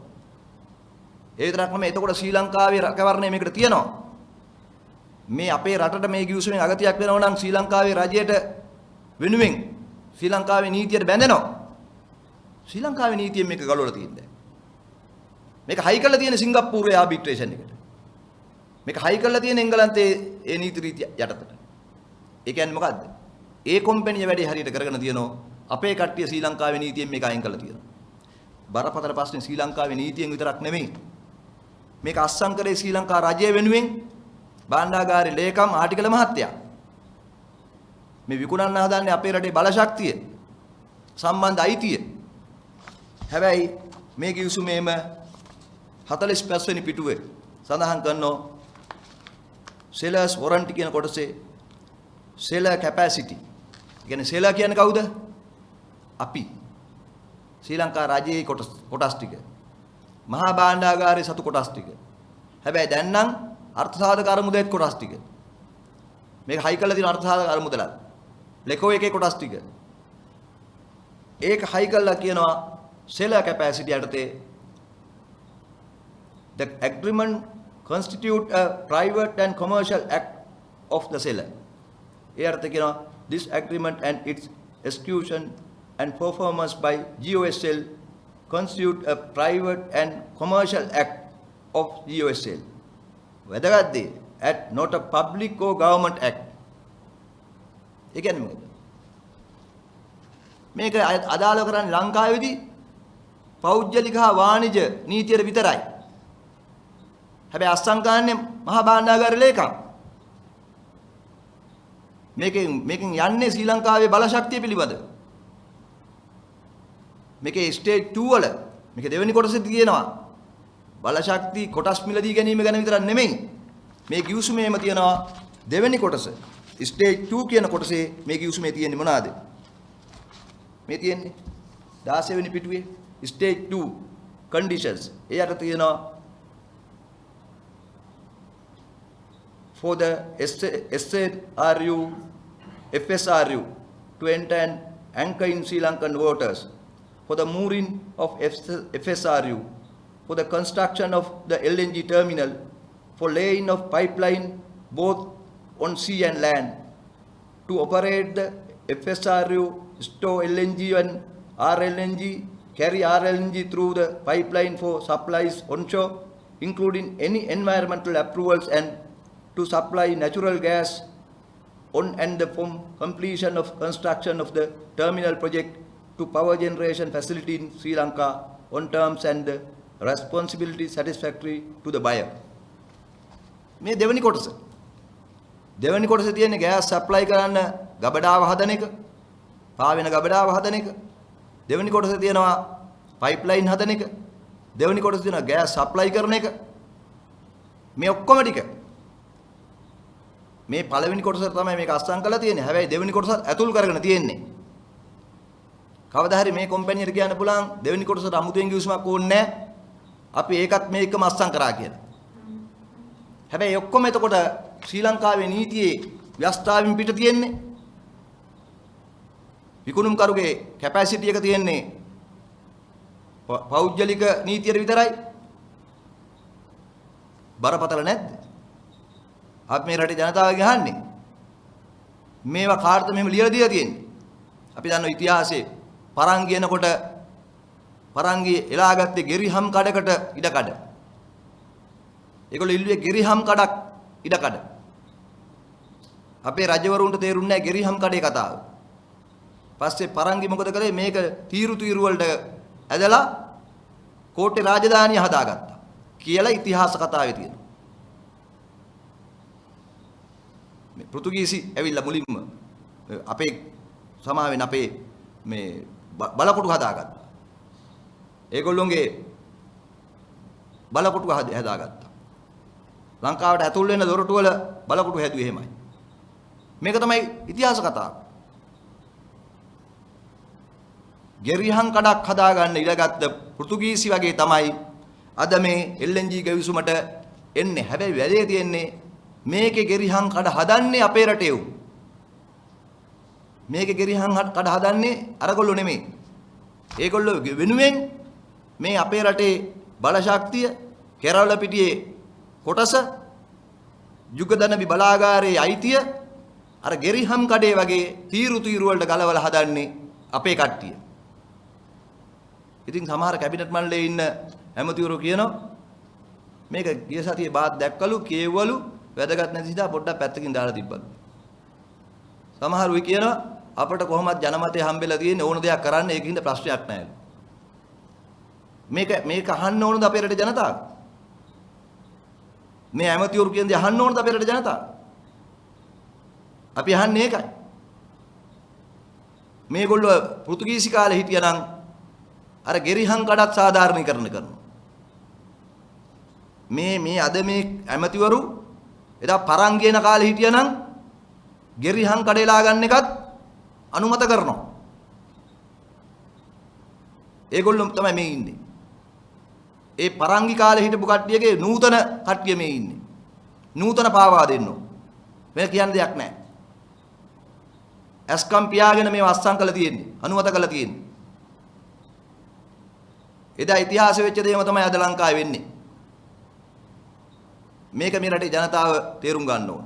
ඒ විතරක් නෙමෙයි එතකොට ශ්‍රී ලංකාවේ රැකවරණය මේකට තියෙනවා. මේ අපේ රටට මේ කිව්සුමෙන් අගතියක් වෙනවා නම් ශ්‍රී ලංකාවේ රජයට වෙනුවෙන් ශ්‍රී ලංකාවේ නීතියට බැඳෙනවා. ශ්‍රී ලංකාවේ නීතියෙන් මේක ගලවලා තියෙන්නේ. මේක හයි කරලා තියෙන සිංගප්පූරුවේ ආබිට්‍රේෂන් එකට. මේක හයි කරලා තියෙන එංගලන්තයේ ඒ නීති රීතිය යටතට. ඒ කියන්නේ මොකද්ද? ඒ කම්පැනි වැඩි හරියට කරගෙන තියෙනවා. අපේ කට්ටිය ශ්‍රී ලංකාවේ නීතියෙන් මේක අයින් කරලා තියෙනවා. බරපතල ප්‍රශ්නේ ශ්‍රී ලංකාවේ නීතියෙන් විතරක් නෙමෙයි. මේක අස්සම් කරේ ශ්‍රී ලංකා රජය වෙනුවෙන් භාණ්ඩාගාරේ ලේකම් ආටිකල මහත්තයා. මේ විකුණන්න හදන්නේ අපේ රටේ බලශක්තිය සම්බන්ධ අයිතිය. හැබැයි මේ කිව්සුමේම 45 වෙනි පිටුවේ සඳහන් කරනවා sellers warranty කියන කොටසේ seller capacity. ඒ කියන්නේ seller කියන්නේ කවුද? අපි. ශ්‍රී ලංකා රජයේ කොටස් ටික. මහා භාණ්ඩාගාරයේ සතු කොටස් ටික. හැබැයි දැන් නම් අර්ථ සාධක අරමුදෙත් කොටස් ටික. මේක හයි කරලා තියෙන අර්ථ සාධක අරමුදලත්. ලෙකෝ එකේ කොටස් ටික. ඒක හයි කරලා කියනවා seller capacity යටතේ the agreement constitute a private and commercial act of the seller. ඒ අර්ථ කියනවා this agreement and its execution and performance by GOSL constitute a private and commercial act of GOSL. වැදගත් දේ at not a public or government act. ඒ කියන්නේ මොකද? මේක අදාළ කරන්නේ ලංකාවේදී පෞද්ගලික හා වාණිජ නීතියට විතරයි. හැබැයි අස්සම් ගන්නනේ මහා භාණ්ඩාගාර ලේකම්. මේකෙන් යන්නේ ශ්‍රී ලංකාවේ බලශක්තිය පිළිබඳව. මේකේ ස්ටේජ් 2 වල මේක දෙවෙනි කොටසෙදි කියනවා බලශක්ති කොටස් මිලදී ගැනීම ගැන විතරක් නෙමෙයි. මේ කිව්සුමේම තියෙනවා දෙවෙනි කොටස. ස්ටේජ් 2 කියන කොටසේ මේ කිව්සුමේ තියෙන්නේ මොනවාද? මේ තියෙන්නේ 16 වෙනි පිටුවේ ස්ටේජ් 2 conditions. ඒ යට තියෙනවා for the SRU, FSRU to enter and anchor in Sri Lankan waters, for the mooring of FSRU, for the construction of the LNG terminal, for laying of pipeline both on sea and land, to operate the FSRU, store LNG and RLNG, carry RLNG through the pipeline for supplies onshore, including any environmental approvals, and to supply natural gas on and from completion of construction of the terminal project to power generation facility in Sri Lanka on terms and the responsibility satisfactory to the buyer. මේ දෙවෙනි කොටස. දෙවෙනි කොටසේ තියෙන්නේ gas supply කරන්න ගබඩාව හදන එක, පාවෙන ගබඩාව හදන එක. දෙවෙනි කොටසේ තියෙනවා pipeline හදන එක. දෙවෙනි කොටසේ තියෙනවා gas supply කරන එක. මේ ඔක්කොම ටික මේ පළවෙනි කොටසට තමයි මේක අස්සම් කරලා තියෙන්නේ. හැබැයි දෙවෙනි කොටසත් ඇතුල් කරගෙන තියෙන්නේ. කවදා හරි මේ කම්පැනියට කියන්න පුළුවන් දෙවෙනි කොටසට අමුතුවෙන් කිව්සුමක් ඕනේ නැහැ. අපි ඒකත් මේකම අස්සම් කරා කියලා. හැබැයි ඔක්කොම එතකොට ශ්‍රී ලංකාවේ නීතියේ ව්‍යවස්ථාවෙන් පිට තියෙන්නේ. විකුණුම් කරුගේ කැපැසිටි එක තියෙන්නේ පෞද්ගලික නීතියට විතරයි. බරපතල නැද්ද? අපි මේ රටේ ජනතාවගෙන් අහන්නේ මේවා කාටද මෙහෙම ලියලා දීලා තියෙන්නේ? අපි දන්නවා ඉතිහාසයේ පරංගි එනකොට පරංගි එලාගත්තේ ගෙරිහම් කඩකට ඉඩකඩ. ඒගොල්ලෝ ඉල්ලුවේ ගෙරිහම් කඩක් ඉඩකඩ. අපේ රජවරුන්ට තේරුන්නේ නැහැ ගෙරිහම් කඩේ කතාව. පස්සේ පරංගි මොකද කළේ? මේක තීරු වලට ඇදලා කෝට්ටේ රාජධානිය හදාගත්තා කියලා ඉතිහාස කතාවේ තියෙනවා. මේ පෘතුගීසි ඇවිල්ලා මුලින්ම අපේ සමාවෙන් අපේ මේ බලකොටු හදාගත්තා. ඒගොල්ලොන්ගේ බලකොටු හදාගත්තා. ලංකාවට ඇතුල් වෙන දොරටු වල බලකොටු හැදුවේ එහෙමයි. මේක තමයි ඉතිහාස කතාව. ගෙරිහන් කඩක් හදාගන්න ඉඩගත්ත පෘතුගීසි වගේ තමයි අද මේ LNG ගෙවිසුමට එන්නේ. හැබැයි වැඩේ තියෙන්නේ මේකේ ගෙරිහන් කඩ හදන්නේ අපේ රටේ උන්. මේකේ ගෙරිහන් කඩ හදන්නේ අරගොල්ලෝ නෙමෙයි. ඒගොල්ලෝ වෙනුවෙන් මේ අපේ රටේ බල ශක්තිය කෙරවලපිටියේ කොටස යුගදනවි බලාගාරයේ අයිතිය අර ගෙරිහම් කඩේ වගේ තීරු වලට ගලවලා හදන්නේ අපේ කට්ටිය. ඉතින් සමහර කැබිනට් මණ්ඩලයේ ඉන්න ඇමතිවරු කියනවා මේක ගිය සතියේ බාත් දැක්කලු කියවලු වැදගත් නැති හින්දා පොඩ්ඩක් පැත්තකින් දාලා තිබ්බලු. සමහරුයි කියනවා අපිට කොහොමද ජනමතය හම්බෙලා තියෙන්නේ ඕන දෙයක් කරන්න ඒකින්ද ප්‍රශ්නයක් නැහැ. මේක අහන්න ඕනද අපේ රටේ ජනතාව? මේ ඇමතිවරු කියන්නේ අහන්න ඕනද අපේ රටේ ජනතාව? අපි අහන්නේ ඒකයි. මේගොල්ලෝ පෘතුගීසි කාලේ හිටියනම් අර ගෙරිහන් කඩත් සාධාරණීකරණය කරනවා. මේ අද මේ ඇමතිවරු එදා පරං ගේන කාලේ හිටියනම් ගෙරිහන් කඩේලා ගන්න එකත් අනුමත කරනවා. ඒගොල්ලෝ තමයි මේ ඉන්නේ. ඒ පරංගි කාලේ හිටපු කට්ටියගේ නූතන කට්ටිය මේ ඉන්නේ. නූතන පාවා දෙන්නෝ. මේ කියන්න දෙයක් නැහැ. ඇස්කම් පියාගෙන මේ වස්සම් කළා තියෙන්නේ. අනුමත කළා තියෙන්නේ. එදා ඉතිහාසෙ වෙච්ච දේම තමයි අද ලංකාවේ වෙන්නේ. මේක මේ රටේ ජනතාව තේරුම් ගන්න ඕන.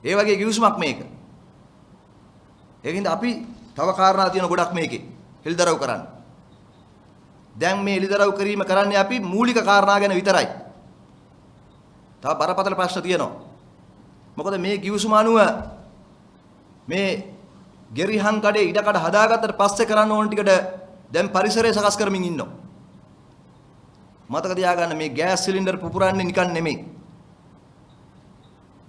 ඒ වගේ කිවිසුමක් මේක. ඒකින්ද අපි තව කාරණා තියෙන ගොඩක් මේකේ හෙළිදරව් කරන්න. දැන් මේ හෙළිදරව් කිරීම කරන්නේ අපි මූලික කාරණා ගැන විතරයි. තව බරපතල ප්‍රශ්න තියෙනවා. මොකද මේ කිවිසුම අනුව මේ ගෙරිහන් කඩේ ඉඩකඩ හදාගත්තට පස්සේ කරන්න ඕන ටිකට දැන් පරිසරය සකස් කරමින් ඉන්නවා. මතක තියාගන්න මේ ගෑස් සිලින්ඩර් පුපුරන්නේ නිකන් නෙමෙයි.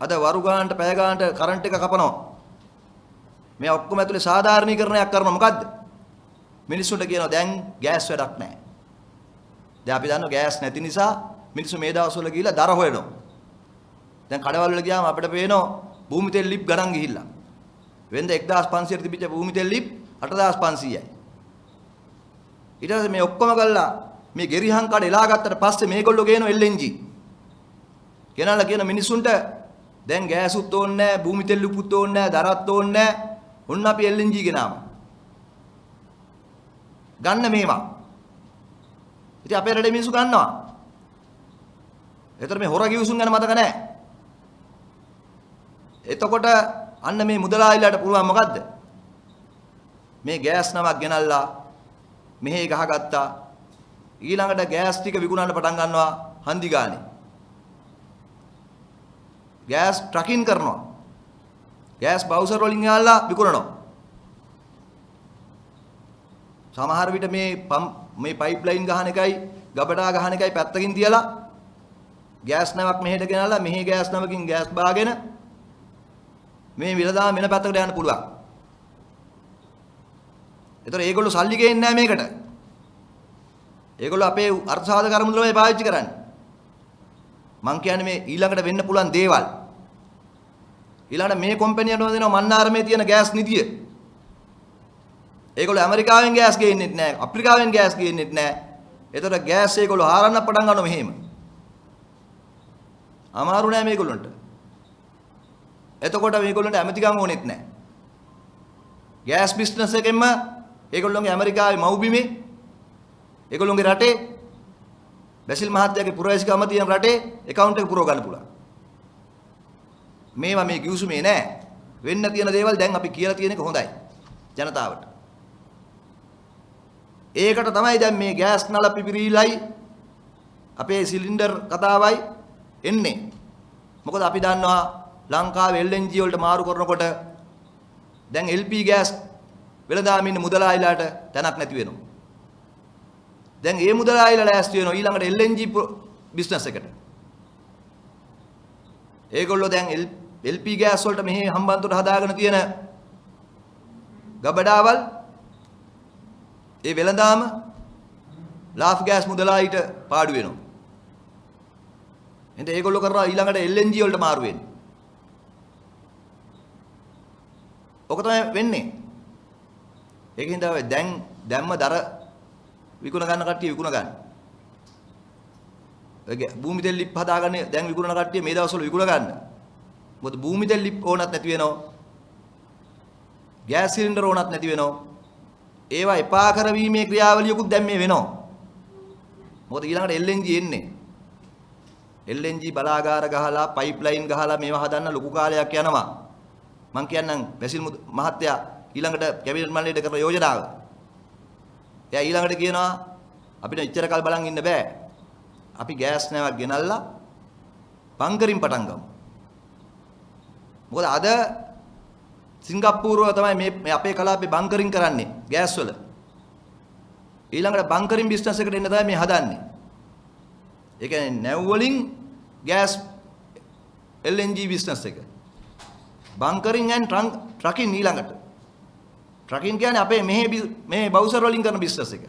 අද වරු ගානට පැය ගානට කරන්ට් එක කපනවා. මේ ඔක්කොම ඇතුලේ සාධාරණීකරණයක් කරනවා. මොකද්ද? මිනිස්සුන්ට කියනවා දැන් ගෑස් වැඩක් නැහැ. දැන් අපි දන්නවා ගෑස් නැති නිසා මිනිස්සු මේ දවස්වල ගිහිල්ලා දර හොයනවා. දැන් කඩවල වල ගියාම අපිට පේනවා භූමි තෙල් ලිප් ගණන් ගිහිල්ලා. වෙනද 1500 තිබිච්ච භූමි තෙල් ලිප් 8500යි. ඊට පස්සේ මේ ඔක්කොම ගල්ලා මේ ගෙරිහන් කඩ එලා ගත්තට පස්සේ මේගොල්ලෝ ගේනවා LNG. කෙනාලා කියන මිනිස්සුන්ට දැන් ගෑසුත් ඕනේ නැහැ, භූමි තෙල් ලිපුත් ඕනේ නැහැ, දරත් ඕනේ නැහැ. ඔන්න අපි LNG ගෙනාවා. ගන්න මේවා. ඉතින් අපේ රටේ මිනිස්සු ගන්නවා. ඒතර මේ හොර කිවිසුම් ගැන මතක නැහැ. එතකොට අන්න මේ මුදලාලිලාට පුළුවන් මොකද්ද? මේ ගෑස් නමක් ගෙනල්ලා මෙහෙ ගහගත්තා. ඊළඟට ගෑස් ටික විකුණන්න පටන් ගන්නවා හන්දි ගානේ. ගෑස් ට්‍රකින් කරනවා. ගෑස් බවුසර් වලින් යාලා විකුණනවා. සමහර විට මේ පයිප්ලයින් ගහන එකයි ගබඩා ගහන එකයි පැත්තකින් තියලා ගෑස් නැවක් මෙහෙට ගෙනල්ලා මෙහි ගෑස් නැවකින් ගෑස් බාගෙන මේ විලදාම වෙන පැත්තකට යන්න පුළුවන්. ඒතර ඒගොල්ලෝ සල්ලි ගේන්නේ නැහැ මේකට. ඒගොල්ලෝ අපේ අර්ථසාධක අරමුදලමයි පාවිච්චි කරන්නේ. මං කියන්නේ මේ ඊළඟට වෙන්න පුළුවන් දේවල්. ඊළඟට මේ කම්පැනියට දෙනවා මන්නාරමේ තියෙන ගෑස් නිධිය. ඒගොල්ලෝ ඇමරිකාවෙන් ගෑස් ගේන්නෙත් නැහැ, අප්‍රිකාවෙන් ගෑස් ගේන්නෙත් නැහැ. ඒතර ගෑස් ඒගොල්ලෝ හාරන්න පටන් ගන්නවා මෙහෙම. අමාරු නෑ මේගොල්ලන්ට. එතකොට මේගොල්ලන්ට ඇමතිකම් ඕනෙත් නැහැ. ගෑස් බිස්නස් එකෙන්ම ඒගොල්ලෝගේ ඇමරිකාවේ මව්බිමේ ඒගොල්ලෝගේ රටේ බැසිල් මහත්තයාගේ පුරවැසිකම තියෙන රටේ account එක පුරව ගන්න පුළුවන්. මේවා මේ කිව්සුමේ නෑ. වෙන්න තියෙන දේවල් දැන් අපි කියලා තියෙන එක හොඳයි ජනතාවට. ඒකට තමයි දැන් මේ ගෑස් නල පිපිරිලයි අපේ සිලින්ඩර් කතාවයි එන්නේ. මොකද අපි දන්නවා ලංකාවේ LNG වලට මාරු කරනකොට දැන් LP ගෑස් වෙලදාම ඉන්න මුදලායිලාට තැනක් නැති වෙනවා. දැන් ඒ මුදලායිලා ලෑස්ති වෙනවා ඊළඟට LNG බිස්නස් එකට. ඒගොල්ලෝ දැන් LP ගෑස් වලට මෙහි හම්බන්තොට හදාගෙන තියෙන ගබඩාවල් ඒ වෙලදාම ලාෆ් ගෑස් මුදලායිට පාඩු වෙනවා. එතෙන් ඒගොල්ලෝ කරනවා ඊළඟට LNG වලට මාරු වෙන්නේ. ඔක තමයි වෙන්නේ. ඒකින් තමයි දැම්ම දර විකුණ ගන්න කට්ටිය විකුණ ගන්න. භූමි තෙල් ලිප් හදාගන්න දැන් විකුණන කට්ටිය මේ දවස්වල විකුණ ගන්න. මොකද භූමි තෙල් ලිප් ඕනත් නැති වෙනවා. ගෑස් සිලින්ඩර් ඕනත් නැති වෙනවා. ඒවා එපා කරවීමේ ක්‍රියාවලියකුත් දැන් මේ වෙනවා. මොකද ඊළඟට LNG එන්නේ. LNG බලාගාර ගහලා පයිප්ලයින් ගහලා මේවා හදන්න ලොකු කාලයක් යනවා. මම කියන්නම් බැසිල් මහත්තයා ඊළඟට කැබිනට් මණ්ඩලයට කරන යෝජනාව. එයා ඊළඟට කියනවා අපිට ඉච්චර කල් බලන් ඉන්න බෑ. අපි ගෑස් නැවක් ගෙනල්ලා බංකරින් පටන් ගමු. මොකද අද සිංගප්පූරුව තමයි මේ අපේ කලාපේ බංකරින් කරන්නේ ගෑස් වල. ඊළඟට බංකරින් බිස්නස් එකට එන්න තමයි මේ හදන්නේ. ඒ කියන්නේ නැව් වලින් ගෑස් LNG බිස්නස් එක. බංකරින් and ට්‍රකින් ඊළඟට. ට්‍රකින් කියන්නේ අපේ මේ බවුසර් වලින් කරන බිස්නස් එක.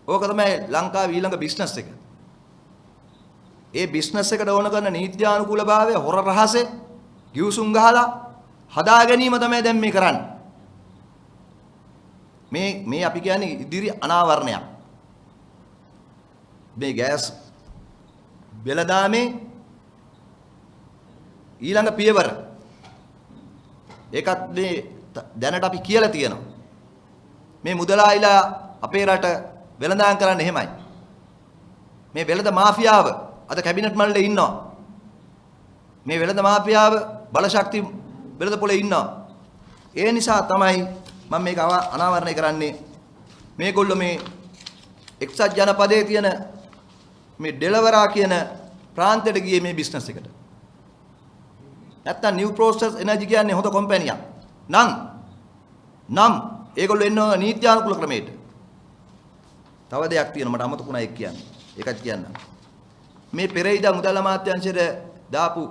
ඕක තමයි ලංකාවේ ඊළඟ බිස්නස් එක. ඒ බිස්නස් එකට ඕන කරන නීත්‍යානුකූලභාවය හොර රහසේ ගිවිසුම් ගහලා හදා ගැනීම තමයි දැන් මේ කරන්නේ. මේ අපි කියන්නේ ඉදිරි අනාවරණයක්. මේ ගෑස් වෙළඳාමේ ඊළඟ පියවර. ඒකත් මේ දැනට අපි කියලා තියෙනවා. මේ මුදලායිලා අපේ රට වෙළඳාම් කරන්නේ එහෙමයි. මේ වෙළඳ මාෆියාව අද කැබිනට් මණ්ඩලයේ ඉන්නවා. මේ වෙළඳ මාෆියාව බලශක්ති වෙළඳ පොලේ ඉන්නවා. ඒ නිසා තමයි මම මේක අනාවරණය කරන්නේ. මේගොල්ලෝ මේ එක්සත් ජනපදයේ තියෙන මේ ඩෙලවරා කියන ප්‍රාන්තයට ගියේ මේ බිස්නස් එකට. නැත්තම් නිව් ප්‍රෝසෙස් එනර්ජි කියන්නේ හොඳ කම්පැනියක්. නම් ඒගොල්ලෝ එන්නේ නීත්‍යානුකූල ක්‍රමයට. තව දෙයක් තියෙනවා මට අමතකුණා ඒක කියන්න. ඒකත් කියන්න. මේ පෙරේදා මුදල් අමාත්‍යාංශයට දාපු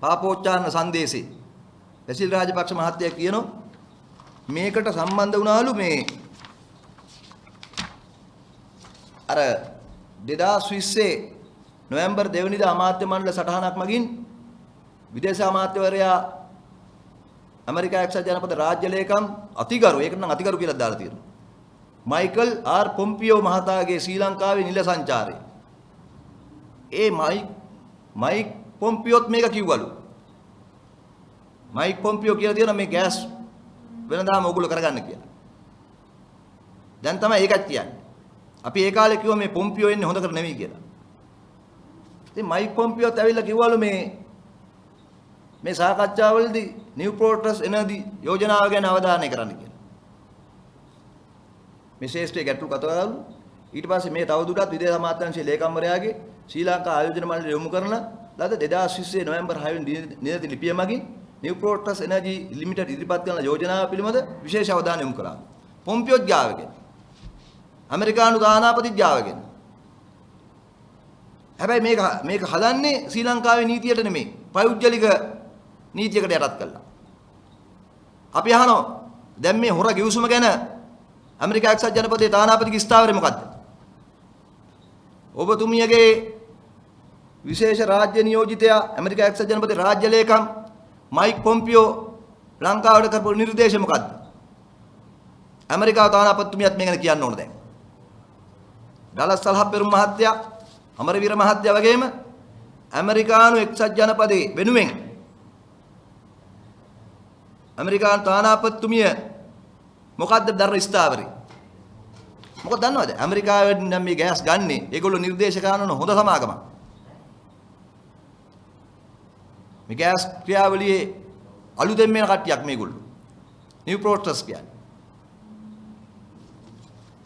පාපෝච්චාරණ සංදේශේ බැසිල් රාජපක්ෂ මහත්තයා කියනවා මේකට සම්බන්ධ වුණාලු මේ අර 2020 නොවැම්බර් 2 වෙනිදා අමාත්‍ය මණ්ඩල සටහනක් මගින් විදේශ අමාත්‍යවරයා ඇමරිකා එක්සත් ජනපද රාජ්‍ය ලේකම් අතිගරු ඒකට නම් අතිගරු කියලා දාලා තියෙනවා. මයිකල් ආර් පොම්පියෝ මහතාගේ ශ්‍රී ලංකාවේ නිල සංචාරය. ඒ මයික් පොම්පියෝත් මේක කිව්වලු. මයික් පොම්පියෝ කියලා තියෙනවා මේ ගෑස් වෙනදාම ඕගොල්ලෝ කරගන්න කියලා. දැන් තමයි ඒකත් කියන්නේ. අපි ඒ කාලේ කිව්වා මේ පොම්පියෝ එන්නේ හොඳ කර නෙවෙයි කියලා. ඉතින් මයික් පොම්පියෝත් ඇවිල්ලා කිව්වලු මේ සාකච්ඡාවලදී නිව් ප්‍රෝටස් එනර්ජි යෝජනාව ගැන අවධානය කරන්න කියලා. මේ ශ්‍රේෂ්ඨ ගැටළු කතාවලු ඊට පස්සේ මේ තවදුරටත් විදේශ අමාත්‍යාංශයේ ලේකම්වරයාගේ ශ්‍රී ලංකා ආයෝජන මණ්ඩලය යොමු කරන ලද 2020 නොවැම්බර් 6 වෙනි නියත ලිපිය මගින් නිව් ප්‍රෝටස් එනර්ජි ලිමිටඩ් ඉදිරිපත් කරන යෝජනාව පිළිබඳ විශේෂ අවධානය යොමු කළා. පොම්පියෝත් ගාවගෙන ඇමරිකානු තානාපතිත් ගාවගෙන. හැබැයි මේක හදන්නේ ශ්‍රී ලංකාවේ නීතියට නෙමෙයි පෞද්ගලික නීතියකට යටත් කළා. අපි අහනවා දැන් මේ හොර ගිවිසුම ගැන ඇමරිකා එක්සත් ජනපදයේ තානාපතිගේ ස්ථාවරය මොකද්ද? ඔබතුමියගේ විශේෂ රාජ්‍ය නියෝජිතයා ඇමරිකා එක්සත් ජනපදයේ රාජ්‍ය ලේකම් මයික් පොම්පියෝ ලංකාවට කරපු නිර්දේශය මොකද්ද? ඇමරිකාව තානාපතිතුමියත් මේ ගැන කියන්න ඕන දැන්. ඩලස් සල්හප්පෙරුම් මහත්තයා, අමරවීර මහත්තයා වගේම ඇමරිකානු එක්සත් ජනපදයේ වෙනුවෙන් ඇමරිකානු තානාපතිතුමිය මොකද්ද දරන ස්ථාවරය? මොකද දන්නවද? ඇමරිකාවෙන් නම් මේ ගෑස් ගන්නේ ඒගොල්ලෝ නිර්දේශ කරන හොඳ සමාගමක්. මේ ගෑස් ක්‍රියාවලියේ අලුතෙන් මේන කට්ටියක් මේගොල්ලෝ. නිව් ප්‍රෝටස් කියන්නේ.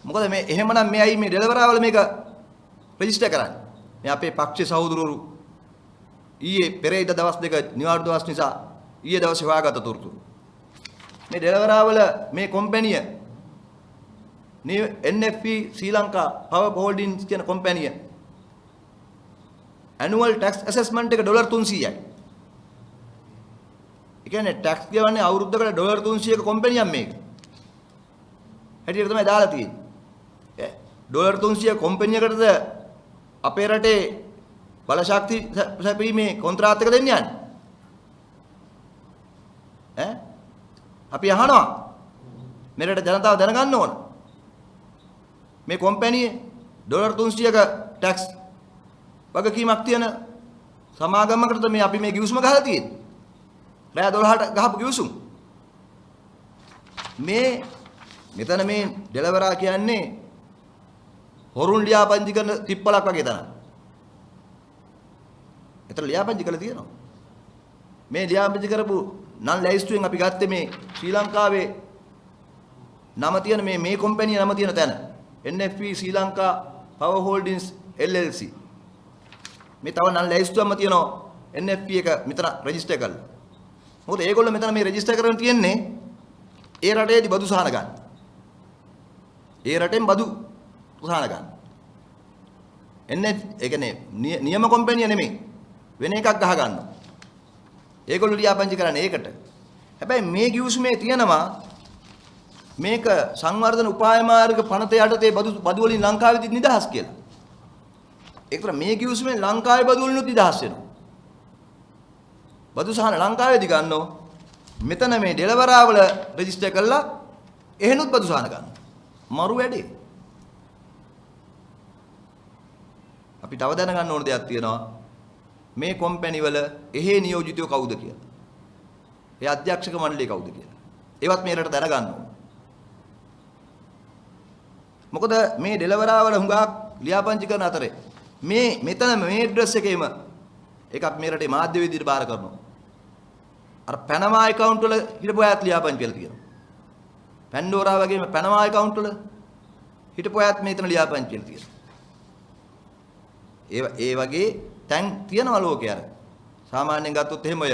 මොකද මේ එහෙමනම් මේ අයි මේ ඩෙලවරාවල මේක රෙජිස්ටර් කරන්නේ. මේ අපේ පක්ෂේ සහෝදරවරු ඊයේ පෙරේද දවස් දෙක නිවාඩු දවස් නිසා ඊයේ දවසේ හොයාගත්ත තොරතුරු. මේ ඩෙලවරාවල මේ කම්පැනිය NFP ශ්‍රී ලංකා පවර් හෝල්ඩින්ග්ස් කියන කම්පැනිය ඇනුවල් ටැක්ස් ඇසෙස්මන්ට් එක $300යි. ඒ කියන්නේ ටැක්ස් ගෙවන්නේ අවුරුද්දකට $300ක කම්පැනියක් මේක. හැටියට තමයි දාලා තියෙන්නේ. $300 කම්පැනියකටද අපේ රටේ බලශක්ති සැපීමේ කොන්ත්‍රාත් එක දෙන්න යන්නේ. අපි අහනවා මෙරට ජනතාව දැනගන්න ඕන. මේ කම්පැනියේ ඩොලර් 300ක ටැක්ස් වගකීමක් තියෙන සමාගමකටද මේ අපි මේ ගිවිසුම ගහලා තියෙන්නේ. රෑ 12ට ගහපු ගිවිසුම. මෙතන මේ ඩෙලවරා කියන්නේ හොරුන් ලියාපදිංචි කරන තිප්පලක් වගේ තමයි. ඒතර ලියාපදිංචි කරලා තියෙනවා. මේ ලියාපදිංචි කරපු නම් ලැයිස්තුවෙන් අපි ගත්තේ මේ ශ්‍රී ලංකාවේ නම තියෙන මේ කම්පැනි නම තියෙන තැන. NFP ශ්‍රී ලංකා පවර් හෝල්ඩින්ග්ස් LLC. මේ තව නම් ලැයිස්තුවක්ම තියෙනවා NFP එක මෙතන රෙජිස්ටර් කරලා. මොකද ඒගොල්ලෝ මෙතන මේ රෙජිස්ටර් කරගෙන තියෙන්නේ ඒ රටේදී බදු සහන ගන්න. ඒ රටෙන් බදු සහන ගන්න. ඒ කියන්නේ නියම කම්පැනි නෙමෙයි. වෙන එකක් ගහ ගන්නවා. ඒගොල්ලෝ ලියාපදිංචි කරන්නේ ඒකට. හැබැයි මේ ගිවිසුමේ තියෙනවා මේක සංවර්ධන උපාය මාර්ග පනත යටතේ බදු වලින් ලංකාවේදී නිදහස් කියලා. ඒතර මේ ගිවිසුමෙන් ලංකාවේ බදු වලින් නිදහස් වෙනවා. බදු සහන ලංකාවේදී ගන්නෝ මෙතන මේ ඩෙලවරාවල රෙජිස්ටර් කරලා එහෙනුත් බදු සහන ගන්න. මරු වැඩේ. අපි තව දැනගන්න ඕන දෙයක් තියෙනවා. මේ කම්පැනි වල එහෙ නියෝජිතයෝ කවුද කියලා. ඒ අධ්‍යක්ෂක මණ්ඩලය කවුද කියලා. ඒවත් මේ රට දැනගන්න ඕන. මොකද මේ ඩෙලවරාවල හුඟක් ලියාපදිංචි කරන අතරේ මෙතන මේ ඇඩ්‍රස් එකේම එකක් මේ රටේ මාධ්‍ය විදියට බාර කරනවා. අර පැනමා account වල හිටපු අයත් ලියාපදිංචි කරලා තියෙනවා. පැන්ඩෝරා වගේම පැනමා account වල හිටපු අයත් මෙතන ලියාපදිංචි කරලා තියෙනවා. ඒ වගේ තැන් තියනවා ලෝකේ අර. සාමාන්‍යයෙන් ගත්තොත් එහෙම ඔය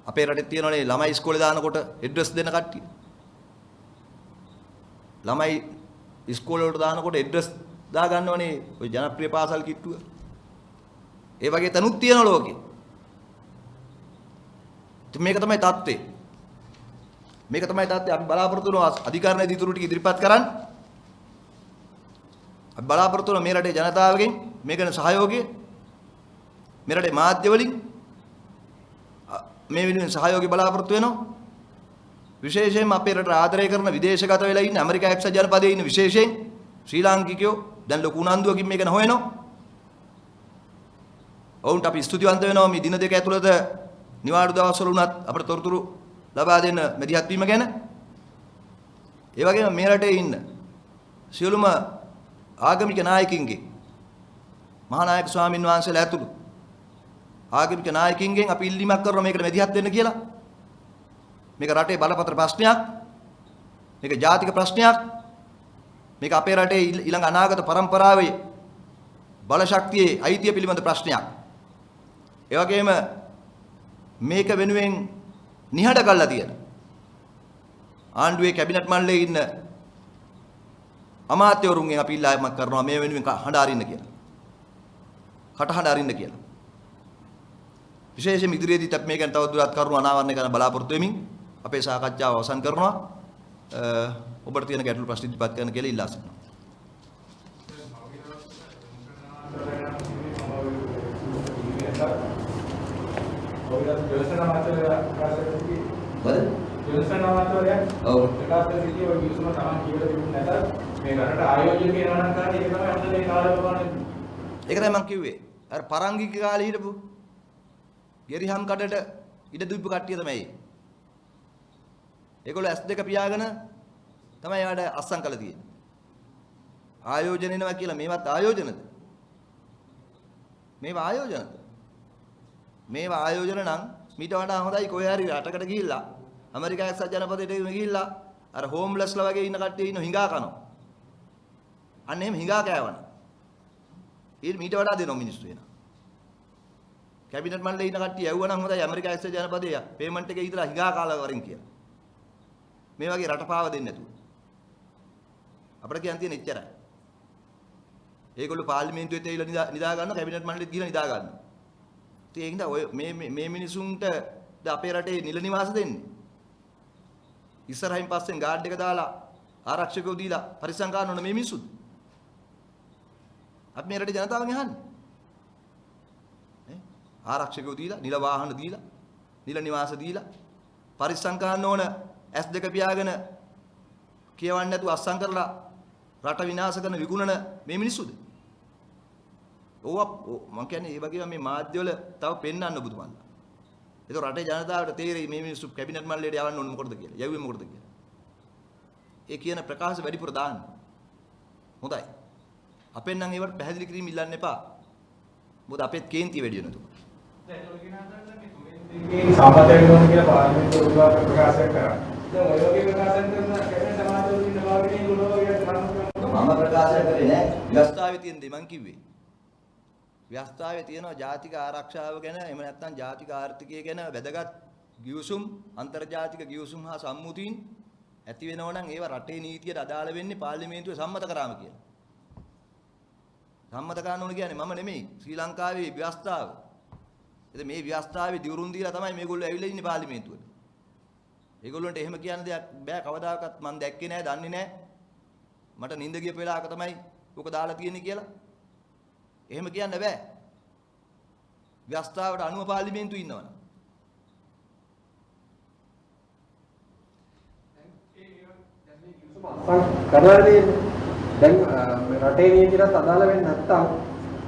අපේ රටේ තියෙනවනේ ළමයි ඉස්කෝලේ දානකොට ඇඩ්‍රස් දෙන කට්ටිය. ළමයි ඉස්කෝලේ වලට දානකොට ඇඩ්‍රස් දා ගන්නවනේ ඔය ජනප්‍රිය පාසල් කිට්ටුව. ඒ වගේ තනුත් තියෙනවා ලෝකේ. මේක තමයි தත්ත්වය. මේක තමයි தත්ත්වය. අපි බලාපොරොත්තු වෙනවා අධිකරණ දීතුරු ටික ඉදිරිපත් කරන්න. අපි බලාපොරොත්තු වෙනවා මේ රටේ ජනතාවගෙන් මේකන සහයෝගය මේ රටේ මාධ්‍ය වලින් මේ වෙනුවෙන් සහයෝගය බලාපොරොත්තු වෙනවා. විශේෂයෙන්ම අපේ රට ආදරය කරන විදේශගත වෙලා ඉන්න ඇමරිකා එක්සත් ජනපදයේ ඉන්න විශේෂයෙන් ශ්‍රී ලාංකිකයෝ දැන් ලොකු උනන්දුවකින් මේක හොයනවා. ඔවුන්ට අපි ස්තුතිවන්ත වෙනවා මේ දින දෙක ඇතුළත නිවාඩු දවස්වල උනත් අපට තොරතුරු ලබා දෙන්න මැදිහත් වීම ගැන. ඒ වගේම මේ රටේ ඉන්න සියලුම ආගමික නායකින්ගේ මහානායක ස්වාමින් වහන්සේලා ඇතුළු ආගමික නායකින්ගෙන් අපි ඉල්ලීමක් කරනවා මේකට මැදිහත් වෙන්න කියලා. මේක රටේ බලපත්‍ර ප්‍රශ්නයක්. මේක ජාතික ප්‍රශ්නයක්. මේක අපේ රටේ ඊළඟ අනාගත පරම්පරාවේ බල ශක්තියේ අයිතිය පිළිබඳ ප්‍රශ්නයක්. ඒ වගේම මේක වෙනුවෙන් නිහඬ කළා තියෙන ආණ්ඩුවේ කැබිනට් මණ්ඩලයේ ඉන්න අමාත්‍යවරුන්ගෙන් අපි ඉල්ලාමක් කරනවා මේ වෙනුවෙන් හඬ අරින්න කියලා. කටහඬ අරින්න කියලා. විශේෂයෙන් ඉදිරියේදීත් අපි මේක ගැන තවදුරටත් කරුණු අනාවරණය කරන්න බලාපොරොත්තු වෙමින් අපේ සාකච්ඡාව අවසන් කරනවා. ඔබට තියෙන ගැටළු ප්‍රශ්න ඉදිරිපත් කරන්න කියලා ඉල්ලා සිටිනවා. ඒක තමයි මම කිව්වේ. අර පරංගික කාලේ හිටපු ගෙරිහම් කඩට ඉඩ දුප්පු කට්ටිය තමයි. ඒගොල්ලෝ S2 පියාගෙන තමයි යාට අස්සම් කළ තියෙන්නේ. ආයෝජන එනවා කියලා මේවත් ආයෝජනද? මේවා ආයෝජනද? මේවා ආයෝජන නම් මීට වඩා හොඳයි කොහේ හරි රටකට ගිහිල්ලා ඇමරිකා එක්සත් ජනපදයට ගිහිල්ලා අර හෝම්ලස්ලා වගේ ඉන්න කට්ටිය ඉන්න හිඟා කනවා. අන්න එහෙම හිඟා කෑවන. ඊට මීට වඩා දෙනවා මිනිස්සු වෙනවා. කැබිනට් මණ්ඩලයේ ඉන්න කට්ටිය යවුවා නම් හොඳයි ඇමරිකා එක්සත් ජනපදයේ පේමන්ට් එකේ ඉඳලා හිඟා කාලා වරින් කියලා. මේ වගේ රටපාව දෙන්නේ නැතුව. අපිට කියන්න තියෙන එච්චරයි. ඒගොල්ලෝ පාර්ලිමේන්තුවෙත් ඇවිල්ලා නිදා ගන්න කැබිනට් මණ්ඩලෙත් ගිහලා නිදා ගන්නවා. ඉතින් ඒකින්ද ඔය මේ මිනිසුන්ට අපේ රටේ නිල නිවාස දෙන්නේ. ඉස්සරහින් පස්සෙන් ගාඩ් එක දාලා ආරක්ෂකයෝ දීලා පරිස්සම් ගන්න ඕන මේ මිනිසුත්. අපි මේ රටේ ජනතාවගෙන් අහන්නේ. ආරක්ෂකයෝ දීලා, නිල වාහන දීලා, නිල නිවාස දීලා පරිස්සම් ගන්න ඕන S2 පියාගෙන කියවන්නේ නැතුව අස්සම් කරලා රට විනාශ කරන විකුණන මේ මිනිස්සුද? ඕවා මම කියන්නේ ඒ වගේම මේ මාධ්‍යවල තව පෙන්වන්න බුදුමල්ලා. ඒක රටේ ජනතාවට තේරෙයි මේ මිනිස්සු කැබිනට් මණ්ඩලයට යවන්න ඕනේ මොකටද කියලා. යවුවේ මොකටද කියලා. ඒ කියන ප්‍රකාශ වැඩිපුර දාන්න. හොඳයි. අපෙන් නම් ඒවට පැහැදිලි කිරීම ඉල්ලන්න එපා. මොකද අපෙත් කේන්ති වැඩි වෙනවා. දැන් ඔය කියන මේ සමාජයෙන් ගොනු කියලා පාර්ලිමේන්තුව ප්‍රකාශ කරා. දැන් ඔය වගේ ප්‍රකාශන කරන කැබිනට් සමාජවල ඉන්න වාග්නේ ගොනෝ මම ප්‍රකාශ කරේ නෑ. ව්‍යවස්ථාවේ තියෙන දේ මං කිව්වේ. ව්‍යවස්ථාවේ තියෙනවා ජාතික ආරක්ෂාව ගැන එහෙම නැත්නම් ජාතික ආර්ථිකය ගැන වැදගත් ගිවිසුම් අන්තර්ජාතික ගිවිසුම් හා සම්මුතීන් ඇති වෙනවා නම් ඒවා රටේ නීතියට අදාළ වෙන්නේ පාර්ලිමේන්තුවේ සම්මත කරාම කියලා. සම්මත කරන්න ඕන කියන්නේ මම නෙමෙයි ශ්‍රී ලංකාවේ ව්‍යවස්ථාව. ඉතින් මේ ව්‍යවස්ථාවේ දිවුරුම් දීලා තමයි මේගොල්ලෝ ඇවිල්ලා ඉන්නේ පාර්ලිමේන්තුවට. ඒගොල්ලන්ට එහෙම කියන්න දෙයක් බෑ කවදාකවත් මම දැක්කේ නෑ දන්නේ නෑ. මට නිින්ද ගිය වෙලාවක තමයි උක දාලා තියෙන්නේ කියලා. එහෙම කියන්න බෑ. ව්‍යවස්ථාවට අනුව පාර්ලිමේන්තුව ඉන්නවනේ. කරලාදී දැන් රටේ නීතියට අදාළ වෙන්නේ නැත්තම්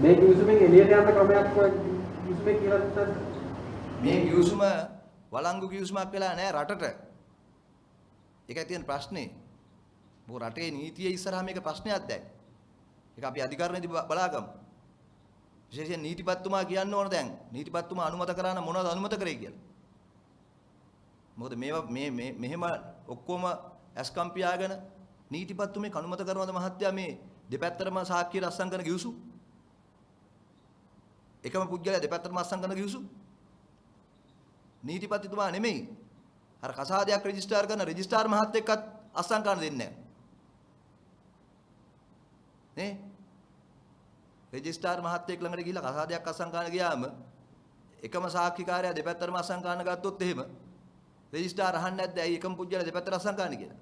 මේ කිවිසුමෙන් එළියට යන්න ක්‍රමයක් කිවිසුමේ කියලා නැත්නම් මේ කිවිසුම වළංගු කිවිසුමක් වෙලා නැහැ රටට. ඒකයි තියෙන ප්‍රශ්නේ. මොකද රටේ නීතිය ඉස්සරහා මේක ප්‍රශ්නයක් දැන්. ඒක අපි අධිකරණයේදී බලාගමු. විශේෂයෙන් නීතිපතිතුමා කියන්න ඕන දැන්. නීතිපතිතුමා අනුමත කරා නම් මොනවද අනුමත කරේ කියලා. මොකද මේවා මෙහෙම ඔක්කොම ඇස්කම් පියාගෙන නීතිපතිතුමේ අනුමත කරනවද මහත්තයා මේ දෙපැත්තටම සාක්ෂි රස්සම් කරන කිවිසු? එකම පුද්ගලයා දෙපැත්තටම අස්සම් කරන කිවිසු? නීතිපතිතුමා නෙමෙයි. අර කසාදයක් රෙජිස්ටර් කරන රෙජිස්ට්‍රාර් මහත්තයෙක්වත් අස්සම් කරන්න දෙන්නේ නැහැ. නේ? රෙජිස්ට්‍රාර් මහත්තයෙක් ළඟට ගිහිල්ලා කසාදයක් අස්සම් කරන්න ගියාම එකම සාක්ෂිකාරයා දෙපැත්තටම අස්සම් කරන්න ගත්තොත් එහෙම රෙජිස්ට්‍රාර් අහන්නේ නැද්ද? ඇයි එකම පුද්ගලයා දෙපැත්තට අස්සම් කරන්න කියලා?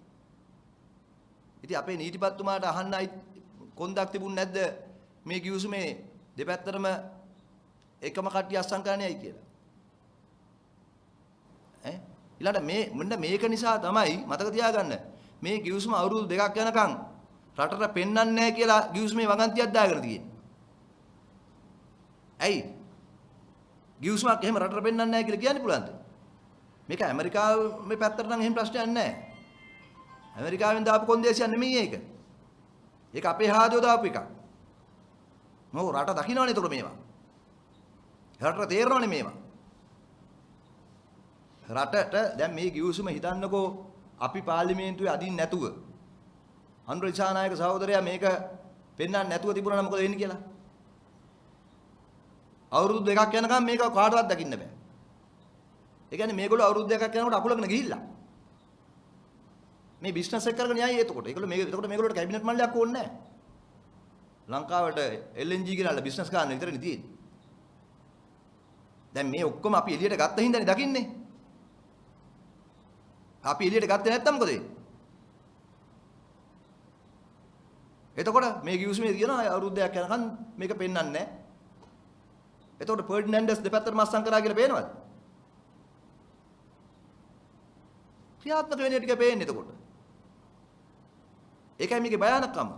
ඉතින් අපේ නීතිපතිතුමාට අහන්නයි කොන්දක් තිබුණ නැද්ද මේ කිවිසුමේ දෙපැත්තටම එකම කට්ටිය අස්සම් කරන්නේයි කියලා? ඊළඟට මෙන්න මේක නිසා තමයි මතක තියාගන්න මේ කිවිසුම අවුරුදු 2ක් යනකම් රටට පෙන්වන්නේ නැහැ කියලා කිවිසුමේ වගන්තියක් දාගෙන තියෙන්නේ. ඇයි? කිවිසුමක් එහෙම රටට පෙන්වන්නේ නැහැ කියලා කියන්න පුළුවන්ද? මේක ඇමරිකාවේ පැත්තට නම් එහෙම ප්‍රශ්නයක් නැහැ. ඇමරිකාවෙන් දාපු කොන්දේසියක් නෙමෙයි ඒක. ඒක අපේ හාදෝ දාපු එකක්. මොකද රට දකින්නවනේ ඒතකොට මේවා. රටට තේරෙනවනේ මේවා. රටට දැන් මේ ගිවිසුම හිතන්නකෝ අපි පාර්ලිමේන්තුවේ අදින්න නැතුව අනුර දිසානායක සහෝදරයා මේක පෙන්වන්න නැතුව තිබුණා නම් මොකද වෙන්නේ කියලා. අවුරුදු 2ක් යනකම් මේක කාටවත් දකින්න බෑ. ඒ කියන්නේ මේගොල්ලෝ අවුරුදු 2ක් යනකොට අකුලගෙන ගිහිල්ලා. මේ බිස්නස් එක කරගෙන යයි එතකොට. එතකොට මේගොල්ලෝට කැබිනට් මණ්ඩලයක් ඕනේ නැහැ. ලංකාවට LNG ගෙනල්ලා බිස්නස් කරන්න විතරනේ තියෙන්නේ. දැන් මේ ඔක්කොම අපි එළියට ගත්ත හින්දානේ දකින්නේ. අපි එළියට ගත්තේ නැත්තම් මොකද වෙන්නේ? එතකොට මේ කිවිසුමේ කියන අවුරුද්දයක් යනකම් මේක පෙන්වන්නේ නැහැ. එතකොට ෆර්ඩිනැන්ඩස් දෙපැත්තට මස්සම් කරා කියලා පේනවද? ක්‍රියාත්මක වෙන්නේ ටික පේන්නේ එතකොට. ඒකයි මේකේ භයානකම.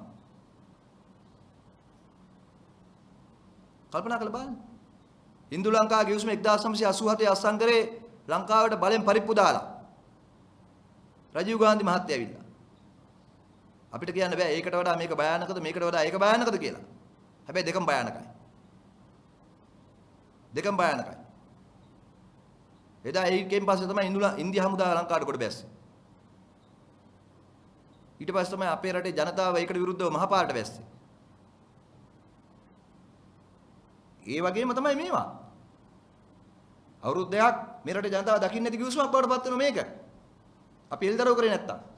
කල්පනා කරලා බලන්න. හින්දු ලංකා කිවිසුම 1987 අස්සම් කරේ ලංකාවට බලෙන් පරිප්පු දාලා. රජීව් ගාන්ධි මහත්තයා ඇවිල්ලා. අපිට කියන්න බෑ ඒකට වඩා මේක භයානකද මේකට වඩා ඒක භයානකද කියලා. හැබැයි දෙකම භයානකයි. දෙකම භයානකයි. එදා ඒකෙන් පස්සේ තමයි ඉන්දිය හමුදාව ලංකාවට කොට බැස්සේ. ඊට පස්සේ තමයි අපේ රටේ ජනතාව ඒකට විරුද්ධව මහපාරට බැස්සේ. ඒ වගේම තමයි මේවා. අවුරුදු 2ක් මේ රටේ ජනතාව දකින්න නැති කිවිසුමක් බවට පත් වෙනවා මේක. අපි එල්දරව් කරේ නැත්තම්